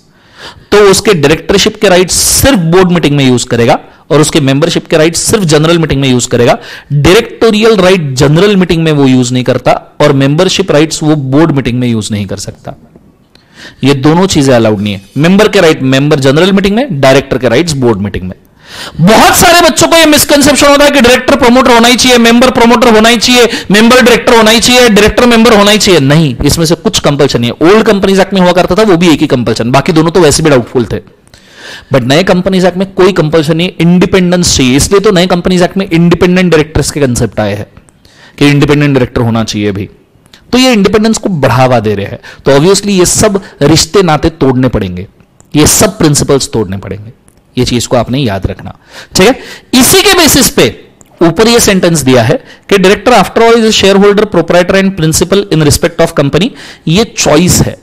तो उसके डायरेक्टरशिप के राइट सिर्फ बोर्ड मीटिंग में यूज करेगा और उसके मेंबरशिप के राइट सिर्फ जनरल मीटिंग में यूज करेगा. डायरेक्टोरियल राइट जनरल मीटिंग में वो यूज नहीं करता और मेंबरशिप राइट्स वो बोर्ड मीटिंग में यूज नहीं कर सकता. ये दोनों चीजें अलाउड नहीं है. मेंबर के राइट मेंबर जनरल मीटिंग में, डायरेक्टर के राइट्स बोर्ड मीटिंग में. बहुत सारे बच्चों को यह मिसकंसेप्शन होता है कि डायरेक्टर प्रमोटर होना ही चाहिए, मेंबर प्रमोटर होना ही चाहिए, मेंबर डायरेक्टर होना ही चाहिए, डायरेक्टर मेंबर होना ही चाहिए. नहीं, इसमें से कुछ कंपल्शन नहीं है. ओल्ड कंपनीज एक्ट में हुआ करता था वो भी एक ही कंपल्शन, बाकी दोनों तो वैसे भी डाउटफुल थे. बट नए कंपनीज एक्ट में कोई कंपल्शन नहीं, इंडिपेंडेंस चाहिए. इसलिए तो नए कंपनीज एक्ट में इंडिपेंडेंट डायरेक्टर्स के कंसेप्ट आए हैं कि इंडिपेंडेंट डायरेक्टर होना चाहिए भी. तो ये इंडिपेंडेंस को बढ़ावा दे रहे हैं. तो ऑब्वियसली ये सब रिश्ते नाते तोड़ने पड़ेंगे, ये सब प्रिंसिपल्स तोड़ने पड़ेंगे. ये चीज को आपने याद रखना, ठीक है. इसी के बेसिस पे ऊपर ये सेंटेंस दिया है कि director after all is share holder, proprietor and principal in respect of company. ये चॉइस है,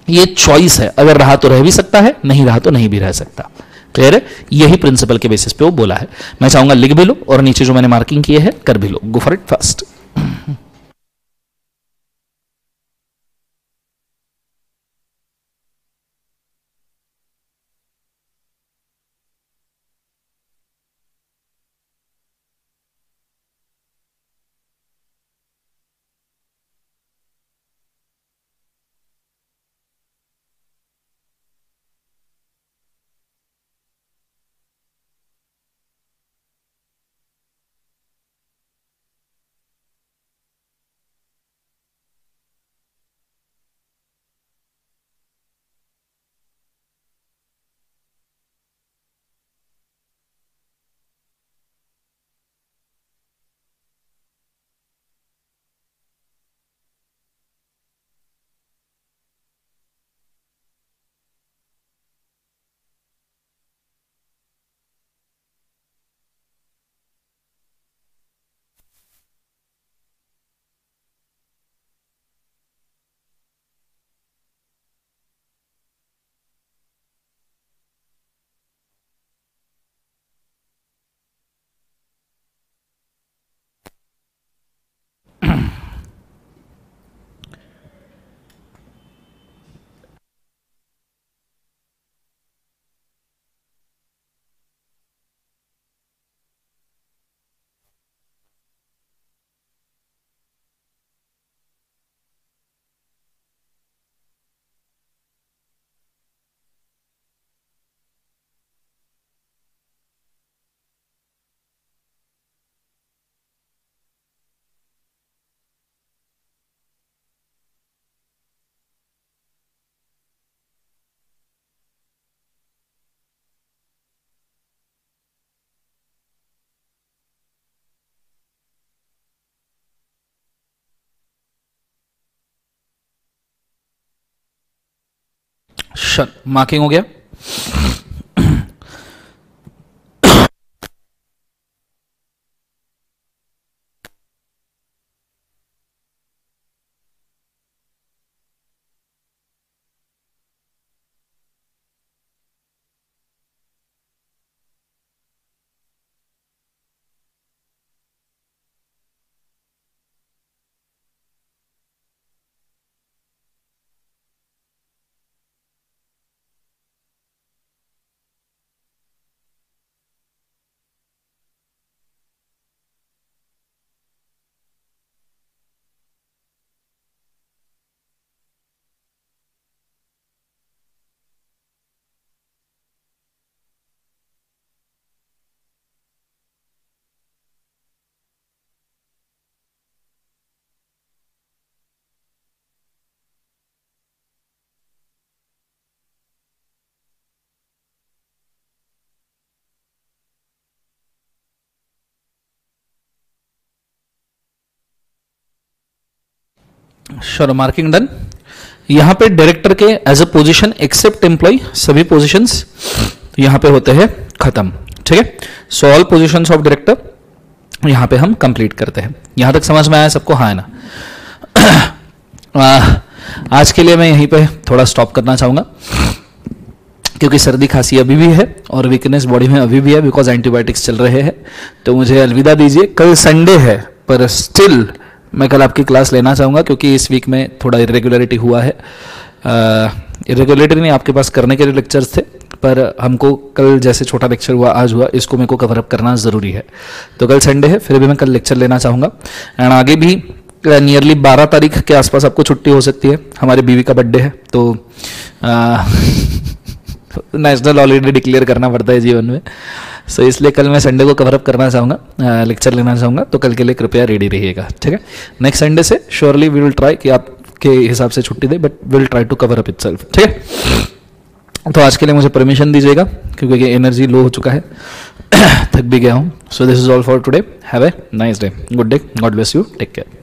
ये चॉइस है. अगर रहा तो रह भी सकता है, नहीं रहा तो नहीं भी रह सकता. क्लियर है? यही प्रिंसिपल के बेसिस पे वो बोला है. मैं चाहूंगा लिख भी लो और नीचे जो मैंने मार्किंग की है कर भी लो. Go for it fast. Marking हो गया। Sure, marking done. यहां पे डायरेक्टर के as a position except employ सभी पोजीशंस यहां पे होते हैं खत्म। ठीक है, so all positions of director यहां पे हम कंप्लीट करते हैं। यहां तक समझ में आया सबको? हाँ है ना? आज के लिए मैं यहीं पे थोड़ा स्टॉप करना चाहूंगा क्योंकि सर्दी खांसी अभी भी है और वीकनेस बॉडी में अभी भी है बिकॉज एंटीबायोटिक्स चल रहे हैं। तो मुझे अलविदा दीजिए। कल संडे है पर स्टिल मैं कल आपकी क्लास लेना चाहूँगा क्योंकि इस वीक में थोड़ा इरेगुलरिटी हुआ है। इरेगुलरिटी नहीं, आपके पास करने के लिए लेक्चर्स थे पर हमको कल जैसे छोटा लेक्चर हुआ आज हुआ, इसको मेरे को कवर अप करना ज़रूरी है। तो कल संडे है, फिर भी मैं कल लेक्चर लेना चाहूँगा। एंड आगे भी नियरली 12 तारीख के आसपास आपको छुट्टी हो सकती है। हमारी बीवी का बर्थडे है तो नेशनल हॉलीडे डिक्लेयर करना पड़ता है जीवन में। सो इसलिए कल मैं संडे को कवर अप करना चाहूँगा, लेक्चर लेना चाहूँगा। तो कल के लिए कृपया रेडी रहिएगा। ठीक है, नेक्स्ट संडे से श्योरली वी विल ट्राई कि आपके हिसाब से छुट्टी दे, but will try to cover up itself. ठीक है, तो आज के लिए मुझे परमिशन दीजिएगा क्योंकि एनर्जी लो हो चुका है, थक भी गया हूँ। So this is all for today. Have a nice day, good day, God bless you, take care.